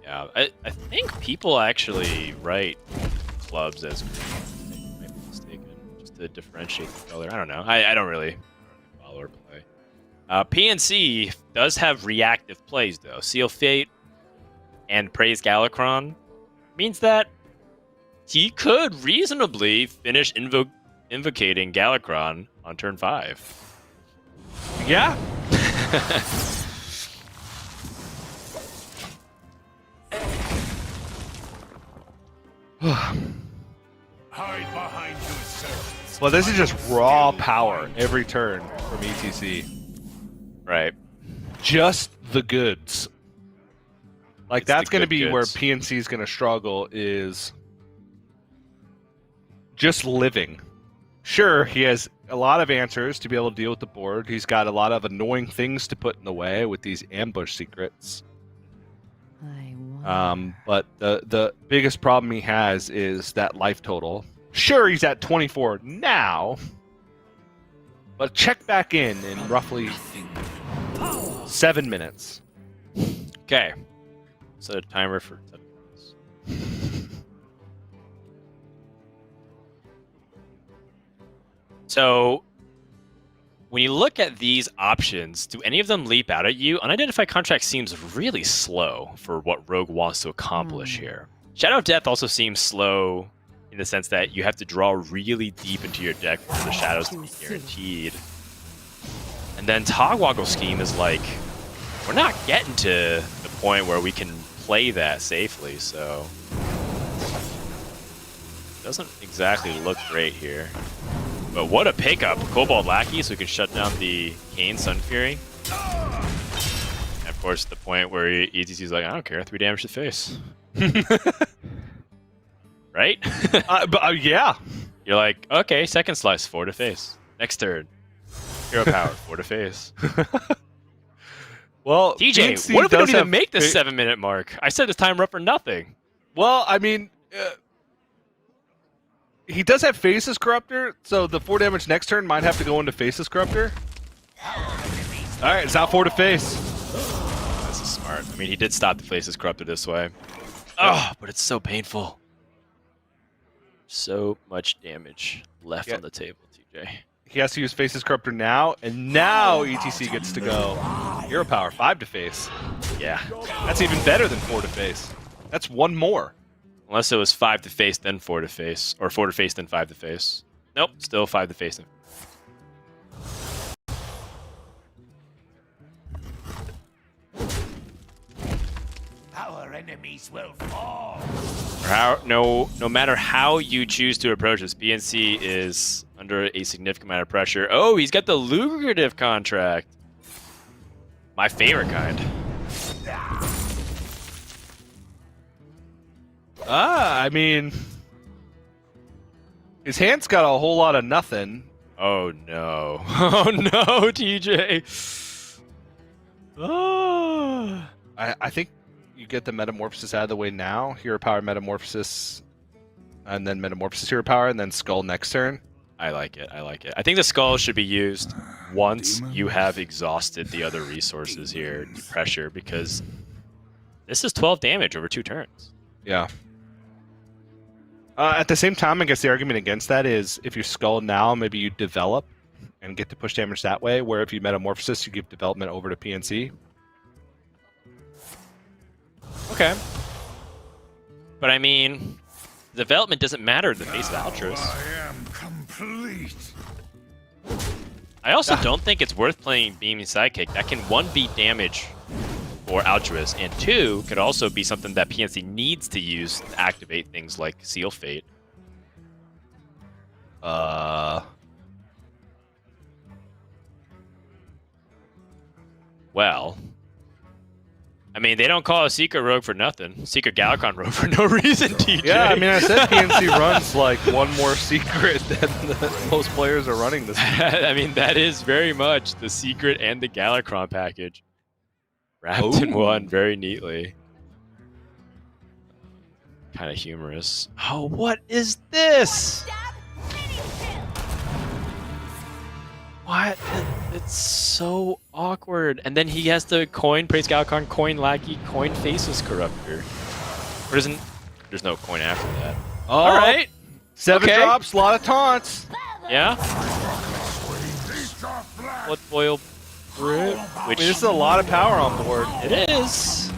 Yeah, I think people actually write clubs as green. I might be mistaken. Just to differentiate the color. I don't know. I don't really follow or play. PNC does have reactive plays, though. Seal Fate and Praise Galakron means that he could reasonably finish invocating Galakron on turn 5. Yeah. Hide behind your servants. Well, this is just raw power every turn from ETC. Right. Just the goods. Like, It's the that's going to good be where goods. PNC is going to struggle, is just living. Sure, he has a lot of answers to be able to deal with the board. He's got a lot of annoying things to put in the way with these ambush secrets. I wonder. But the biggest problem he has is that life total. Sure, he's at 24 now, but check back in roughly 7 minutes. Okay. Set a timer for 10 minutes. So, when you look at these options, do any of them leap out at you? Unidentified Contract seems really slow for what Rogue wants to accomplish here. Shadow of Death also seems slow in the sense that you have to draw really deep into your deck for the shadows to be guaranteed. And then Togwaggle Scheme is like, we're not getting to the point where we can play that safely, so doesn't exactly look great here. But what a pickup! Cobalt Lackey, so we can shut down the Kane Sun Fury. And of course, the point where ETC's like, I don't care, 3 damage to face. Right? Yeah. You're like, okay, second slice, 4 to face. Next turn, Hero Power, 4 to face. Well, TJ, PNC what if we don't does even have make the fa- 7-minute mark? I set this timer up for nothing. Well, I mean, he does have Faces Corruptor, so the 4 damage next turn might have to go into Faces Corruptor. Alright, it's out 4 to face. This is smart. I mean, he did stop the Faces Corrupted this way. Oh, but it's so painful. So much damage left on the table, TJ. He has to use Faces Corruptor now, and now ETC gets to go Hero Power 5 to face. Yeah. That's even better than 4 to face. That's 1 more. Unless it was 5 to face, then 4 to face. Or 4 to face, then 5 to face. Nope, still 5 to face. Our enemies will fall. No matter how you choose to approach this, PNC is under a significant amount of pressure. Oh, he's got the lucrative contract. My favorite kind. I mean, his hand's got a whole lot of nothing. Oh no. Oh no, TJ. Oh. I think you get the Metamorphosis out of the way now. Hero Power Metamorphosis, and then Metamorphosis Hero Power, and then Skull next turn. I like it. I like it. I think the skull should be used once you have exhausted the other resources here to pressure, because this is 12 damage over 2 turns. Yeah. At the same time, I guess the argument against that is if you Skull now, maybe you develop and get to push damage that way, where if you Metamorphosis, you give development over to PNC. Okay. But I mean, development doesn't matter in the face of Altruis. I am complete. I also don't think it's worth playing Beaming Sidekick. That can 1 beat damage for Altruis, and 2 could also be something that PNC needs to use to activate things like Seal Fate. Well, I mean, they don't call a Secret Rogue for nothing. Secret Galacron Rogue for no reason, TJ. Yeah, I mean, I said PNC runs like one more secret than most players are running this week. I mean, that is very much the Secret and the Galacron package wrapped in one very neatly. Kind of humorous. Oh, what is this? What? It's so awkward. And then he has the coin, Praise Galacron, coin Lackey, coin Faceless Corruptor. Or doesn't... There's no coin after that. Oh, Alright. 7 Okay. drops, a lot of taunts. Yeah? Blood Boil Grip, I which mean, this is a lot of power on board. it is.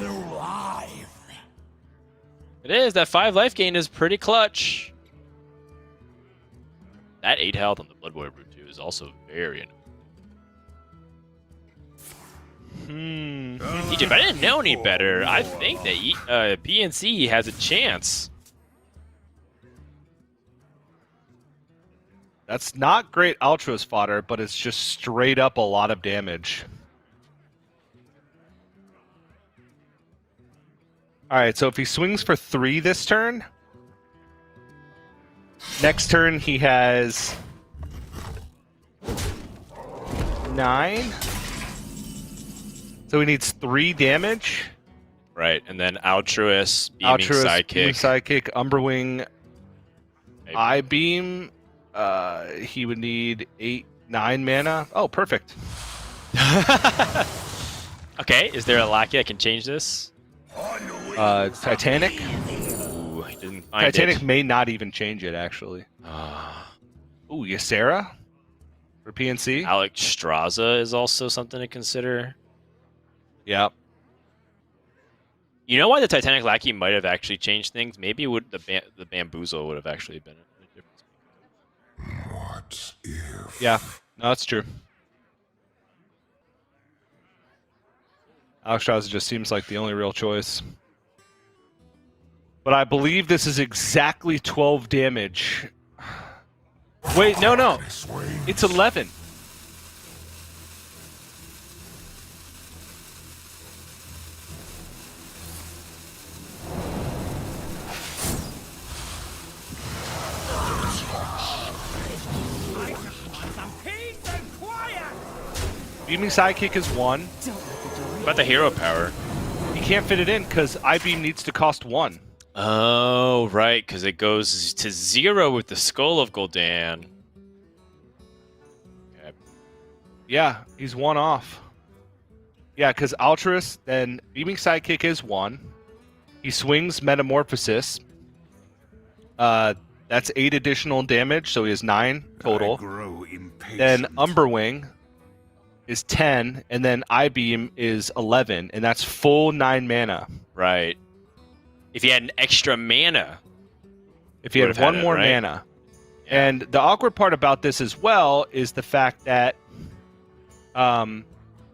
It is. That 5 life gain is pretty clutch. That 8 health on the Blood Boil Brute 2 is also very annoying. TJ, if I didn't know any better, I think that PNC has a chance. That's not great Altruis fodder, but it's just straight up a lot of damage. Alright, so if he swings for 3 this turn, next turn he has 9. So he needs 3 damage. Right, and then Altruis, Beaming Altruis, Sidekick. Beaming Sidekick, Umberwing, Maybe. I-Beam. He would need 8, 9 mana. Oh, perfect. Okay, is there a Lackey that can change this? Titanic. Ooh, I didn't find Titanic it. may not even change it, actually. Ooh, Ysera for PNC. Alex Straza is also something to consider. Yep. You know why the Titanic Lackey might have actually changed things? Maybe would the Bamboozle would have actually been a difference. What if? Yeah. No, that's true. Alex Strauss just seems like the only real choice. But I believe this is exactly 12 damage. Wait, no. It's 11. Beaming Sidekick is 1. What about the hero power? He can't fit it in because I-Beam needs to cost 1. Oh, right, because it goes to 0 with the Skull of Gul'dan. Okay. Yeah, he's 1 off. Yeah, because Altruis, then Beaming Sidekick is 1. He swings Metamorphosis. That's 8 additional damage, so he has 9 total. I grow impatient. Then Umberwing is 10, and then I-Beam is 11, and that's full 9 mana. Right. If he had an extra mana. If he had Would've had 1 it, more right? mana. Yeah. And the awkward part about this as well is the fact that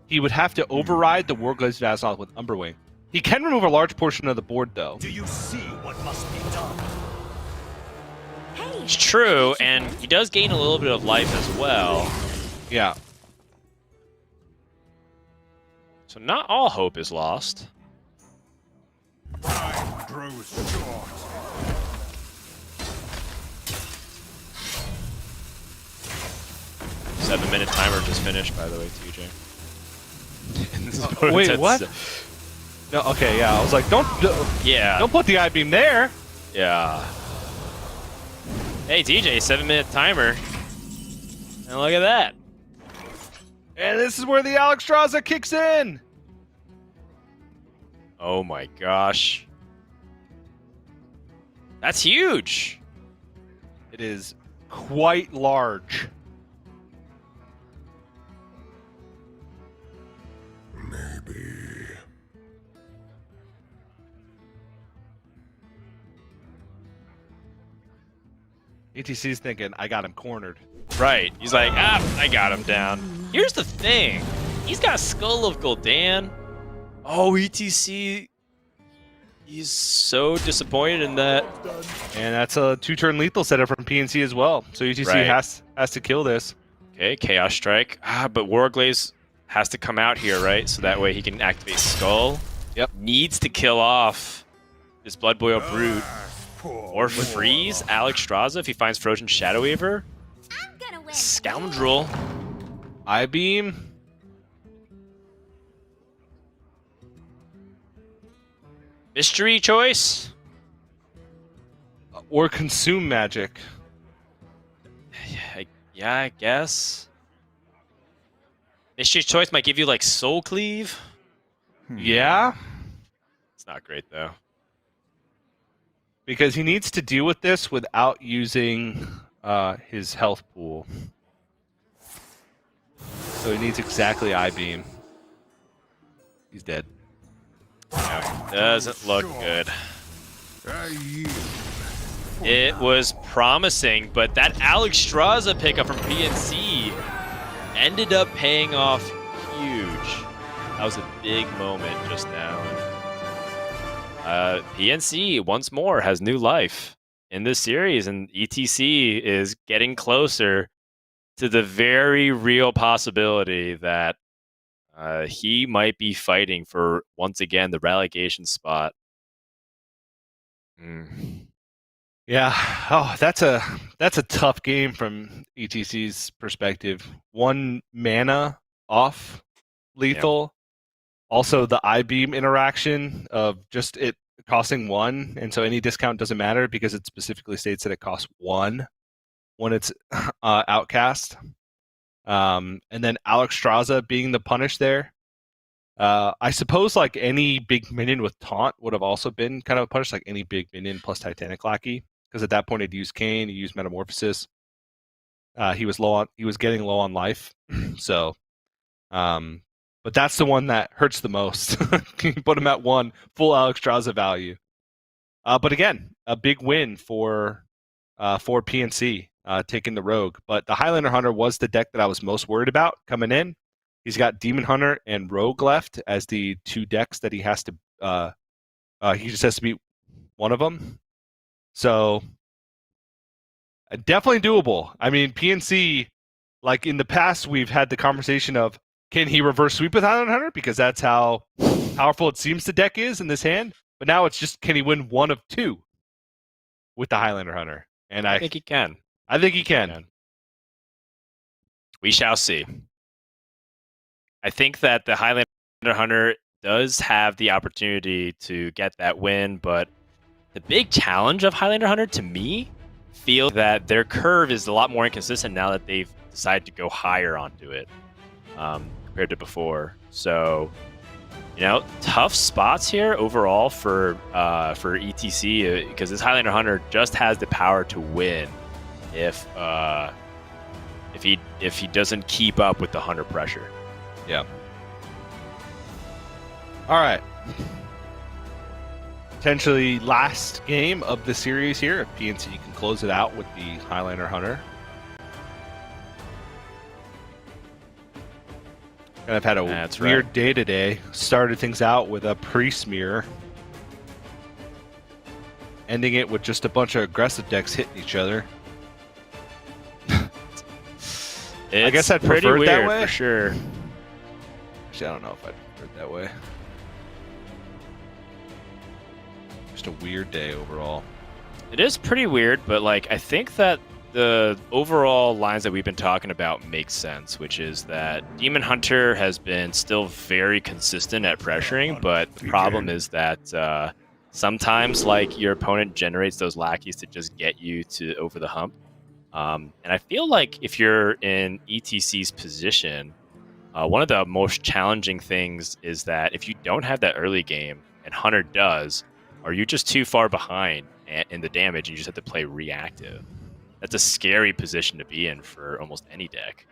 he would have to override the Warglaive Vassal with Umberwing. He can remove a large portion of the board, though. Do you see what must be done? Hey, It's true, and he does gain a little bit of life as well. Yeah. So not all hope is lost. Time grows short. 7-minute timer just finished, by the way, TJ. Wait, what? No, okay, yeah. I was like, don't put the I-beam there. Yeah. Hey, TJ, 7-minute timer. And look at that. And this is where the Alexstrasza kicks in. Oh my gosh. That's huge. It is quite large. Maybe. ETC's thinking, I got him cornered. Right. He's like, I got him down. Here's the thing. He's got Skull of Gul'dan. Oh, ETC. He's so disappointed in that. And that's a 2-turn lethal setup from PNC as well. So ETC Right. has to kill this. Okay, Chaos Strike. But Warglaze has to come out here, right? So that way he can activate Skull. Yep. Needs to kill off this Blood Boil Brute. Or freeze Alexstrasza if he finds Frozen Shadow Weaver. I'm gonna win. Scoundrel. I-beam. Mystery choice. Or consume magic. Yeah, I guess. Mystery choice might give you like Soul Cleave. Yeah. It's not great though. Because he needs to deal with this without using his health pool. So he needs exactly I-beam. He's dead. Yeah, doesn't look good. I yield. It was promising, but that Alexstrasza pickup from PNC ended up paying off huge. That was a big moment just now. PNC, once more, has new life in this series, and ETC is getting closer to the very real possibility that he might be fighting for, once again, the relegation spot. Yeah. Oh, that's a tough game from ETC's perspective. 1 mana off lethal. Also, the I-beam interaction of just it costing 1, and so any discount doesn't matter because it specifically states that it costs 1 when it's outcast. And then Alexstrasza being the punish there. I suppose like any big minion with taunt would have also been kind of a punish, like any big minion plus Titanic Lackey, because at that point he'd used Kane, he used Metamorphosis. He was getting low on life, so. But that's the one that hurts the most. You put him at 1 full Alexstrasza value. But again, a big win for PNC taking the Rogue. But the Highlander Hunter was the deck that I was most worried about coming in. He's got Demon Hunter and Rogue left as the 2 decks that he has to. He just has to beat one of them. So definitely doable. I mean, PNC, like in the past, we've had the conversation of, can he reverse sweep with Highlander Hunter? Because that's how powerful it seems the deck is in this hand. But now it's just, can he win 1 of 2 with the Highlander Hunter? And I think he can. I think he can. We shall see. I think that the Highlander Hunter does have the opportunity to get that win, but the big challenge of Highlander Hunter, to me, feel that their curve is a lot more inconsistent now that they've decided to go higher onto it. Compared to before. So, tough spots here overall for ETC because this Highlander Hunter just has the power to win if he doesn't keep up with the Hunter pressure. Yeah. All right. Potentially last game of the series here. If PNC can close it out with the Highlander Hunter. Kind of had a weird day today. Started things out with a pre-smear. Ending it with just a bunch of aggressive decks hitting each other. I guess I'd pretty prefer it that weird way. for sure. Actually, I don't know if I'd prefer it that way. Just a weird day overall. It is pretty weird, but I think that the overall lines that we've been talking about make sense, which is that Demon Hunter has been still very consistent at pressuring, but the problem is that sometimes like your opponent generates those lackeys to just get you to over the hump. And I feel like if you're in ETC's position, one of the most challenging things is that if you don't have that early game, and Hunter does, are you just too far behind in the damage and you just have to play reactive? That's a scary position to be in for almost any deck.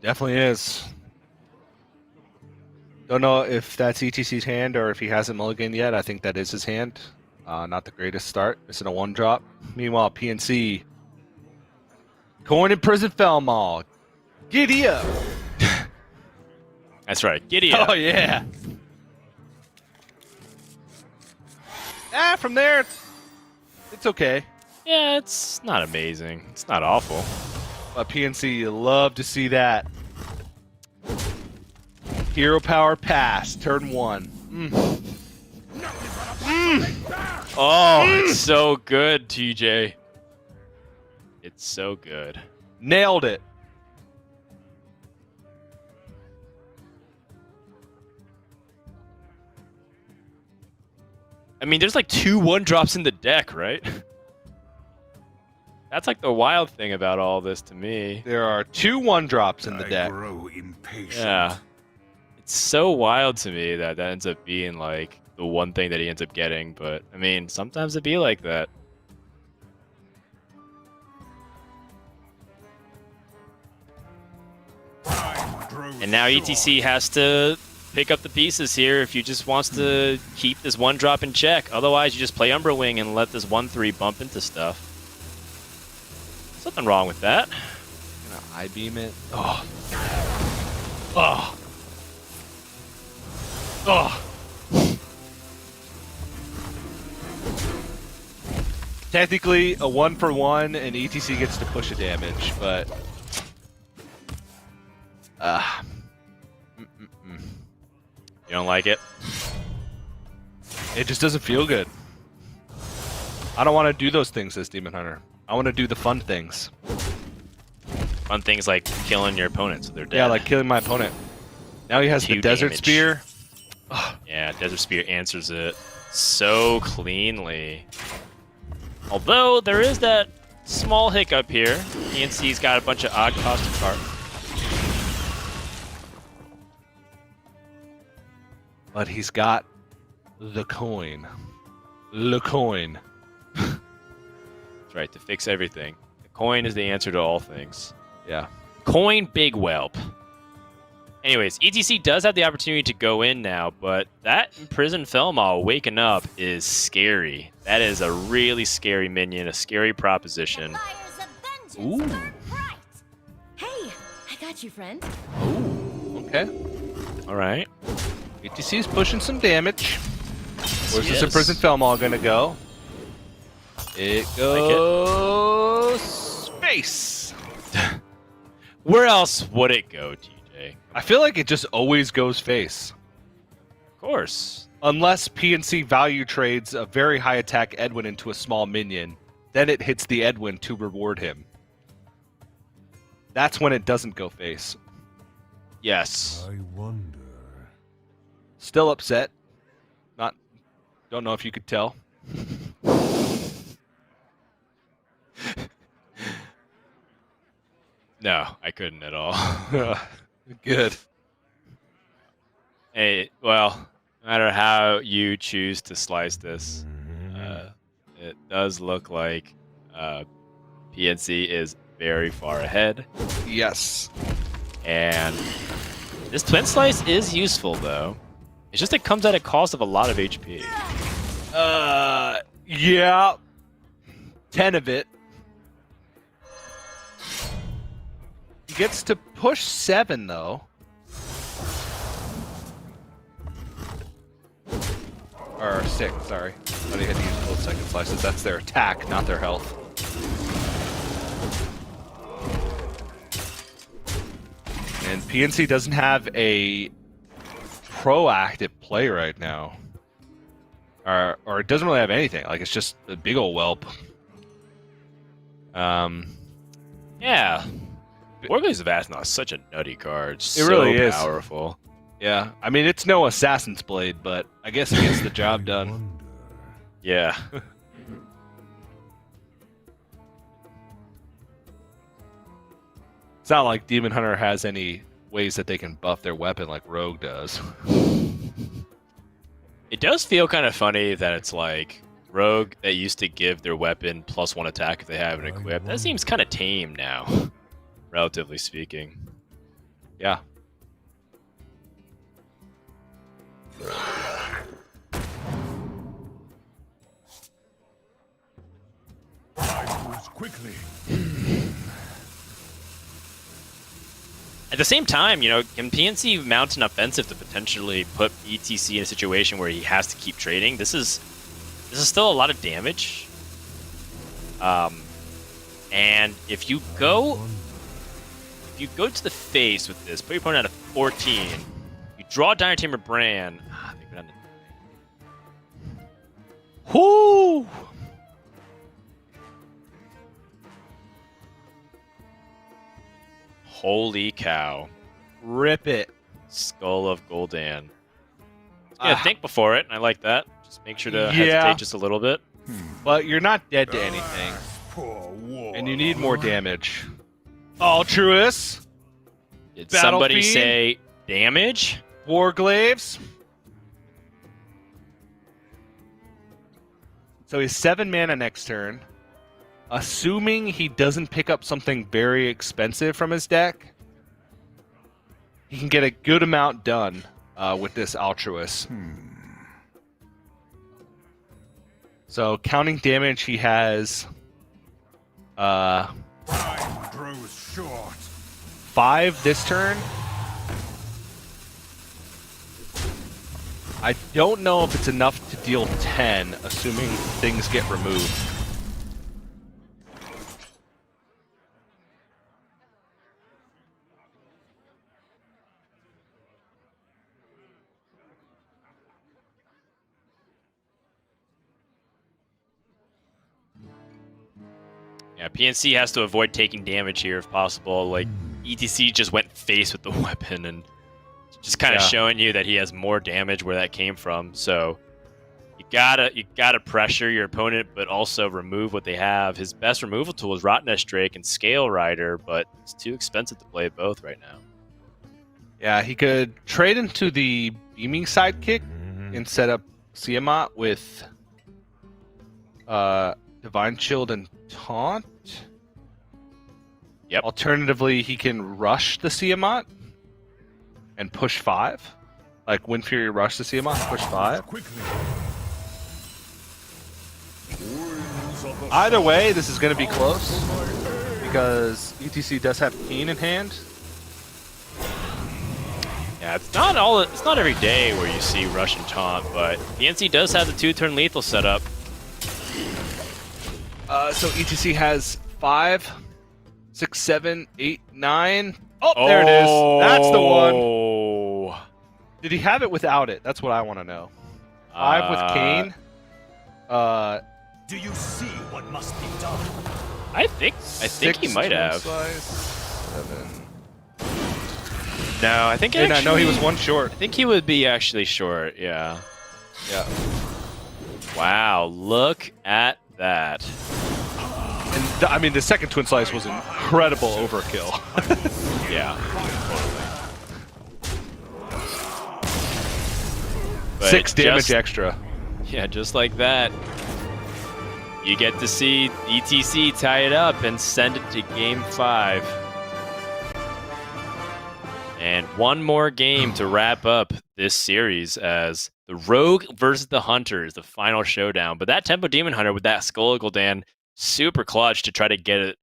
Definitely is. Don't know if that's ETC's hand or if he hasn't mulliganed yet. I think that is his hand. Not the greatest start. Missing a 1-drop. Meanwhile, PNC. Coin in Prison Felmall. Giddy up. That's right. Giddy up. Oh, yeah. From there, it's okay. Yeah, it's not amazing. It's not awful. But PNC, you love to see that. Hero power pass, turn 1. Oh, it's so good, TJ. It's so good. Nailed it. I mean, there's like 2 1-drops in the deck, right? That's like the wild thing about all this to me. There are 2 1-drops in the I deck. grow impatient. Yeah. It's so wild to me that that ends up being like the one thing that he ends up getting, but I mean, sometimes it be like that. And now ETC has to pick up the pieces here if he just wants to keep this 1-drop in check. Otherwise, you just play Umbra Wing and let this 1/3 bump into stuff. There's nothing wrong with that. Gonna eye beam it. Oh. Oh. Oh. Technically, a 1-for-1, and ETC gets to push a damage, but You don't like it? it just doesn't feel good. I don't want to do those things as Demon Hunter. I want to do the fun things. Fun things like killing your opponents so they're dead. Yeah, like killing my opponent. Now he has the 2 Desert damage. Spear. Yeah, Desert Spear answers it so cleanly. Although there is that small hiccup here. PNC's got a bunch of odd cost cards. But he's got the coin. The coin. That's right, to fix everything. The coin is the answer to all things. Yeah. Coin big whelp. Anyways, ETC does have the opportunity to go in now, but that Imprisoned Felmall waking up is scary. That is a really scary minion, a scary proposition. Fires of vengeance burn bright. Hey, I got you, friend. Ooh. Okay. All right. ETC's pushing some damage. Where's this Yes. Imprisoned Felmall gonna go? It goes space. Where else would it go, TJ? I feel like it just always goes face. Of course. Unless PNC value trades a very high attack Edwin into a small minion, then it hits the Edwin to reward him. That's when it doesn't go face. Yes. I wonder. Still upset. Don't know if you could tell. No, I couldn't at all. Good. Hey, well, no matter how you choose to slice this, it does look like PNC is very far ahead. Yes. And this twin slice is useful, though. It's just it comes at a cost of a lot of HP. Yeah. 10 of it. He gets to push 7, though. Or 6, sorry. But he had to use both second slices. That's their attack, not their health. And PNC doesn't have a proactive play right now. or it doesn't really have anything. Like, it's just a big old whelp. Yeah. Warglaze of Athnos is such a nutty card. It really is. Powerful. Yeah, I mean, it's no Assassin's Blade, but I guess it gets the job done. Yeah. It's not like Demon Hunter has any ways that they can buff their weapon like Rogue does. It does feel kind of funny that it's like Rogue that used to give their weapon +1 attack if they have an equip. That seems kind of tame now, relatively speaking. Yeah. Quickly. At the same time, you know, can PNC mount an offensive to potentially put ETC in a situation where he has to keep trading? This is still a lot of damage. And if you go to the face with this, put your opponent at a 14, you draw Dire Tamer Bran. They go down to... Whoo! Holy cow. Rip it. Skull of Gul'dan. Yeah, think before it. I like that. Just make sure to Yeah. hesitate just a little bit. But you're not dead to anything. And you need more damage. Altruist. Did Battle somebody Fiend? say damage? Warglaves. So he's 7 mana next turn. Assuming he doesn't pick up something very expensive from his deck, he can get a good amount done with this Altruist. So counting damage, he has Time grows short. 5 this turn. I don't know if it's enough to deal 10, assuming things get removed. Yeah, PNC has to avoid taking damage here if possible. Like, ETC just went face with the weapon and just kind of Yeah. showing you that he has more damage where that came from. So you gotta pressure your opponent, but also remove what they have. His best removal tool is Rottennest Drake and Scale Rider, but it's too expensive to play both right now. Yeah, he could trade into the Beaming Sidekick and set up Tiamat with Divine Shield and Taunt. Yep. Alternatively, he can rush the Tiamat and push 5. Like Wind Fury rush the Tiamat, push 5. Quickly. Either way, this is going to be close because ETC does have Keen in hand. Yeah, it's not every day where you see Rush and Taunt, but PNC does have the 2-turn lethal setup. So ETC has 5, 6, 7, 8, 9. Oh, there it is. That's the one. Oh. Did he have it without it? That's what I want to know. 5 with Kane. Do you see what must be done? I think he might have. 7. No, I think Yeah, no, he was 1 short. I think he would be actually short. Yeah. Yeah. Wow, look at that. And I mean, the second Twin Slice was incredible overkill. Yeah. But 6 damage just- extra. Yeah, just like that. You get to see ETC tie it up and send it to Game 5. And one more game to wrap up this series as the Rogue versus the Hunter is the final showdown. But that Tempo Demon Hunter with that Skull of Gul'dan, super clutch to try to get it,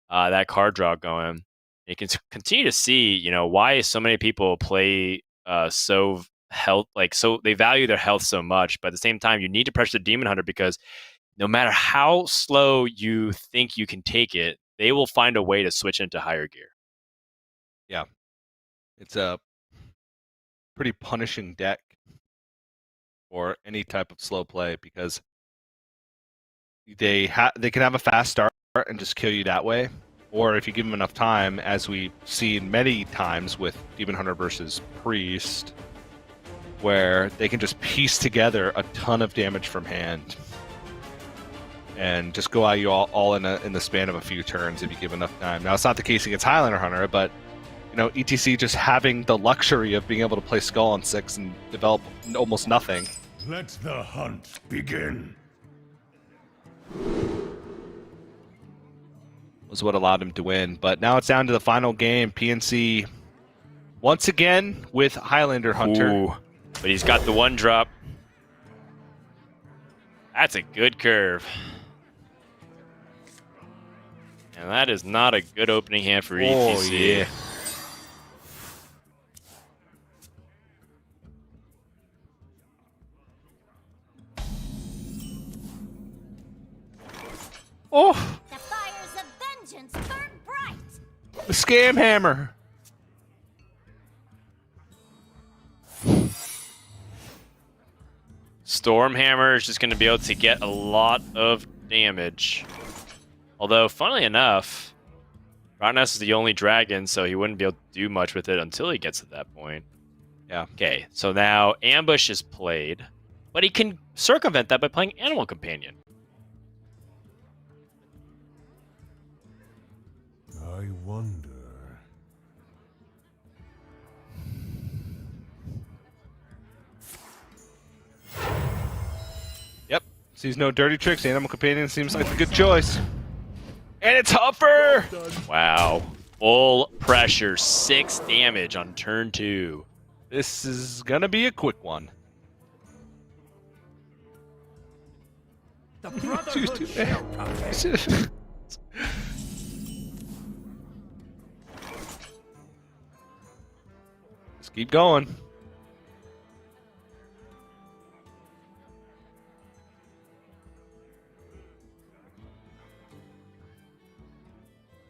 that card draw going. You can continue to see, you know, why so many people play so they value their health so much. But at the same time, you need to pressure the Demon Hunter because no matter how slow you think you can take it, they will find a way to switch into higher gear. Yeah. It's a pretty punishing deck or any type of slow play because they can have a fast start and just kill you that way. Or if you give them enough time, as we've seen many times with Demon Hunter versus Priest, where they can just piece together a ton of damage from hand and just go at you all in the span of a few turns if you give enough time. Now, it's not the case against Highlander Hunter, but ETC just having the luxury of being able to play Skull on 6 and develop almost nothing. Let the hunt begin. Was what allowed him to win. But now it's down to the final game. PNC once again with Highlander Hunter. Ooh, but he's got the 1-drop. That's a good curve. And that is not a good opening hand for ETC. Oh, yeah. Oh! The fires of vengeance burn bright. The Scam Hammer! Stormhammer is just going to be able to get a lot of damage. Although, funnily enough, Ragnas is the only dragon, so he wouldn't be able to do much with it until he gets to that point. Yeah. Okay, so now Ambush is played, but he can circumvent that by playing Animal Companion. I wonder. Yep. Sees no dirty tricks. Animal Companion seems like a good choice. And it's Huffer! Wow. Full pressure, 6 damage on turn 2. This is gonna be a quick one. The Brotherhood shall prevail. Let's keep going.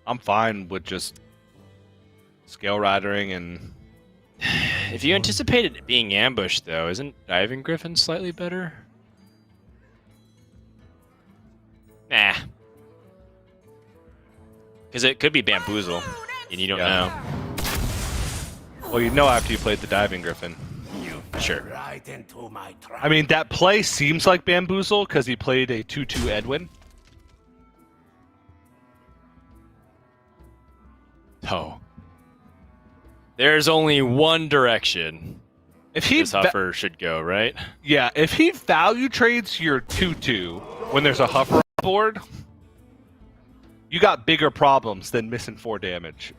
I'm fine with just scale ridering and... If you anticipated it being ambushed, though, isn't Diving Griffin slightly better? Nah. Because it could be Bamboozle, and you don't know. Well, you know after you played the Diving Griffin. Sure. Right into my trap. I mean, that play seems like Bamboozle because he played a 2-2 Edwin. Oh. There's only one direction If he this Huffer should go, right? Yeah, if he value trades your 2-2 when there's a Huffer on board, you got bigger problems than missing 4 damage.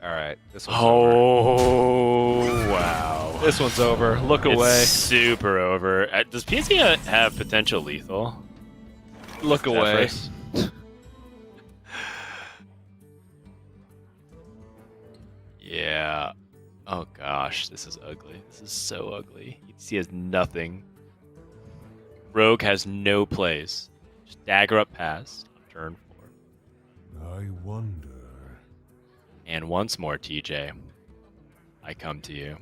Alright, this one's over. Wow. This one's over. Look It's away. super over. Does PNC have potential lethal? Look away. Zephyrus? Yeah. Oh gosh, this is ugly. This is so ugly. ETC has nothing. Rogue has no plays. Just dagger up past on turn 4. I wonder. And once more, TJ, I come to you.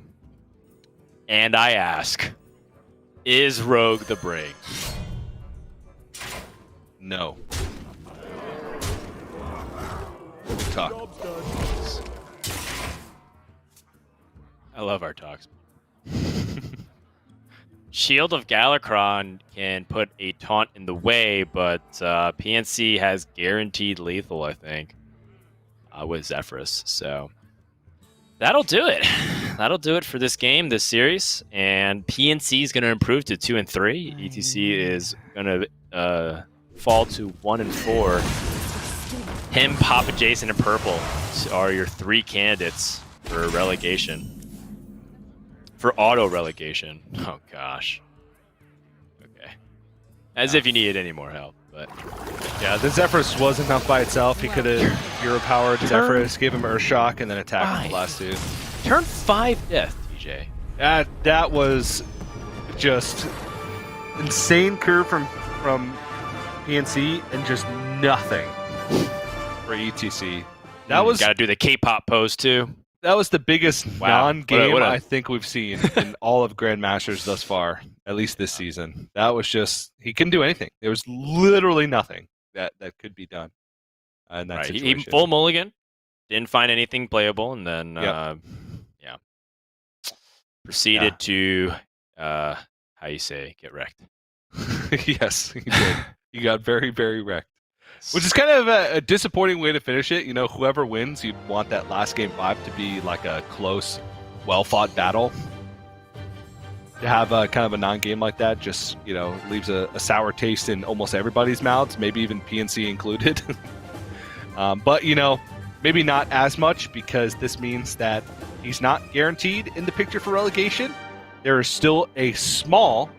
And I ask, is Rogue the Brig? No. Good talk. I love our talks. Shield of Galakron can put a taunt in the way, but PNC has guaranteed lethal, I think, with Zephyrus. So that'll do it. That'll do it for this game, this series. And PNC is going to improve to 2 and 3. ETC is going to fall to 1 and 4. Him, Papa Jason, and Purple are your 3 candidates for relegation. For auto relegation. Oh gosh. Okay. As if you needed any more help, but Yeah, the Zephyrus was enough by itself. He could have hero powered Zephyrus, gave him Earthshock, and then attacked the last 2. turn 5 death, TJ. That was just insane curve from PNC and just nothing for ETC. That was Gotta do the K-pop pose too. That was the biggest Wow. non-game What a- I think we've seen in all of Grandmasters thus far, at least this season. That was just he couldn't do anything. There was literally nothing that could be done in that Right. He situation. full mulligan, didn't find anything playable, and then Yep. proceeded to how you say get wrecked. Yes, he did. He got very, very wrecked. Which is kind of a disappointing way to finish it. You know, whoever wins, you'd want that last game 5 to be like a close, well-fought battle. To have a kind of a non-game like that just, you know, leaves a sour taste in almost everybody's mouths, maybe even PNC included. But, you know, maybe not as much because this means that he's not guaranteed in the picture for relegation. There is still a small,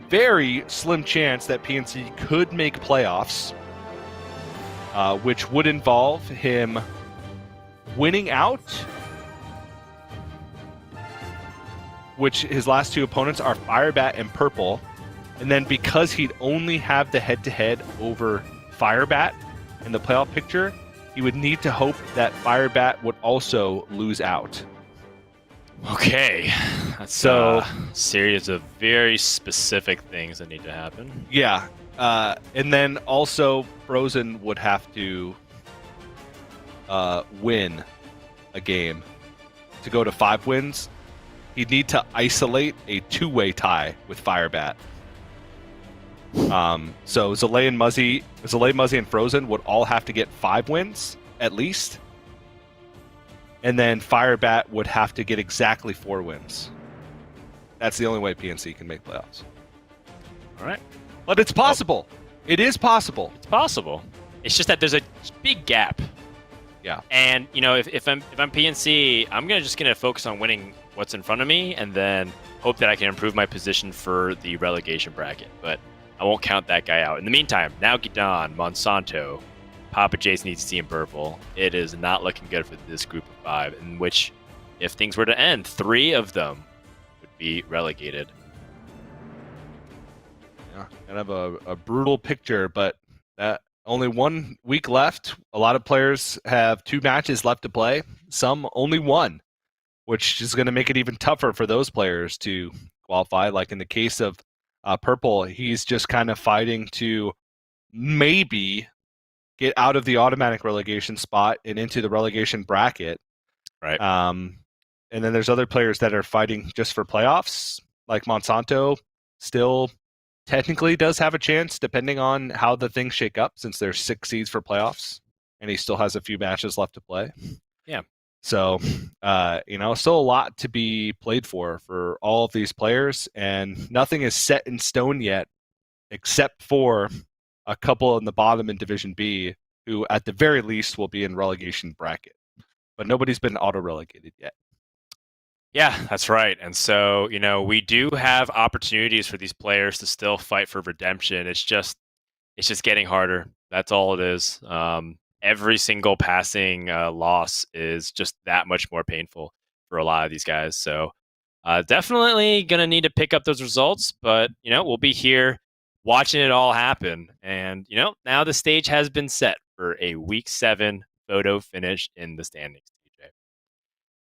very slim chance that PNC could make playoffs, which would involve him winning out, which his last 2 opponents are Firebat and Purple, and then because he'd only have the head-to-head over Firebat in the playoff picture, he would need to hope that Firebat would also lose out. Okay, that's So- a series of very specific things that need to happen. Yeah, and then also Frozen would have to win a game to go to 5 wins. He'd need to isolate a 2-way tie with Firebat. So Zalay, Muzzy, and Frozen would all have to get 5 wins at least. And then Firebat would have to get exactly 4 wins. That's the only way PNC can make playoffs. All right, But it's possible. It is possible. it's possible. It's just that there's a big gap. Yeah. And you know, if I'm PNC, I'm just gonna focus on winning what's in front of me, and then hope that I can improve my position for the relegation bracket. But I won't count that guy out. In the meantime, now Gidan, Monsanto, Papa Jason needs Team Purple. It is not looking good for this group of 5, in which, if things were to end, 3 of them would be relegated. Yeah, kind of a brutal picture, but only 1 week left. A lot of players have 2 matches left to play. Some only 1, which is going to make it even tougher for those players to qualify. Like in the case of Purple, he's just kind of fighting to maybe get out of the automatic relegation spot and into the relegation bracket. Right. And then there's other players that are fighting just for playoffs, like Monsanto still technically does have a chance depending on how the things shake up, since there's 6 seeds for playoffs and he still has a few matches left to play. Yeah. So, you know, still a lot to be played for all of these players, and nothing is set in stone yet except for a couple in the bottom in Division B who at the very least will be in relegation bracket. But nobody's been auto-relegated yet. Yeah, that's right. And so, you know, we do have opportunities for these players to still fight for redemption. It's just getting harder. That's all it is. Every single passing loss is just that much more painful for a lot of these guys. So definitely going to need to pick up those results. But, you know, we'll be here watching it all happen. And, you know, now the stage has been set for a Week 7 photo finish in the standings.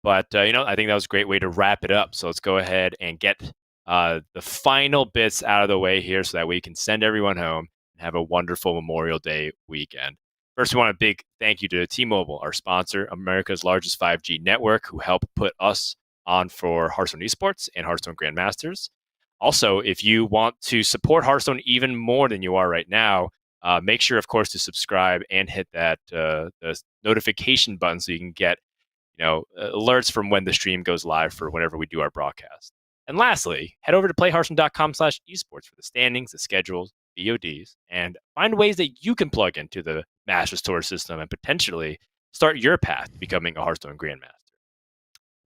But, you know, I think that was a great way to wrap it up. So let's go ahead and get the final bits out of the way here so that we can send everyone home and have a wonderful Memorial Day weekend. First, we want a big thank you to T-Mobile, our sponsor, America's largest 5G network, who help put us on for Hearthstone Esports and Hearthstone Grandmasters. Also, if you want to support Hearthstone even more than you are right now, make sure, of course, to subscribe and hit that the notification button so you can get alerts from when the stream goes live for whenever we do our broadcast. And lastly, head over to playhearthstone.com/esports for the standings, the schedules, VODs, and find ways that you can plug into the Masters Tour system and potentially start your path to becoming a Hearthstone Grandmaster.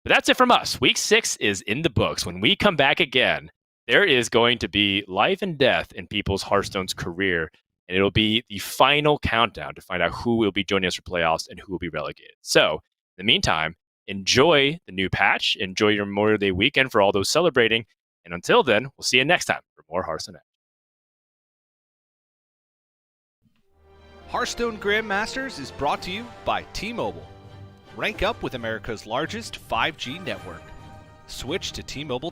But that's it from us. Week 6 is in the books. When we come back again, there is going to be life and death in people's Hearthstone's career, and it'll be the final countdown to find out who will be joining us for playoffs and who will be relegated. So, in the meantime, enjoy the new patch, enjoy your Memorial Day weekend for all those celebrating, and until then, we'll see you next time for more Hearthstone action. Hearthstone Grandmasters is brought to you by T-Mobile. Rank up with America's largest 5G network. Switch to T-Mobile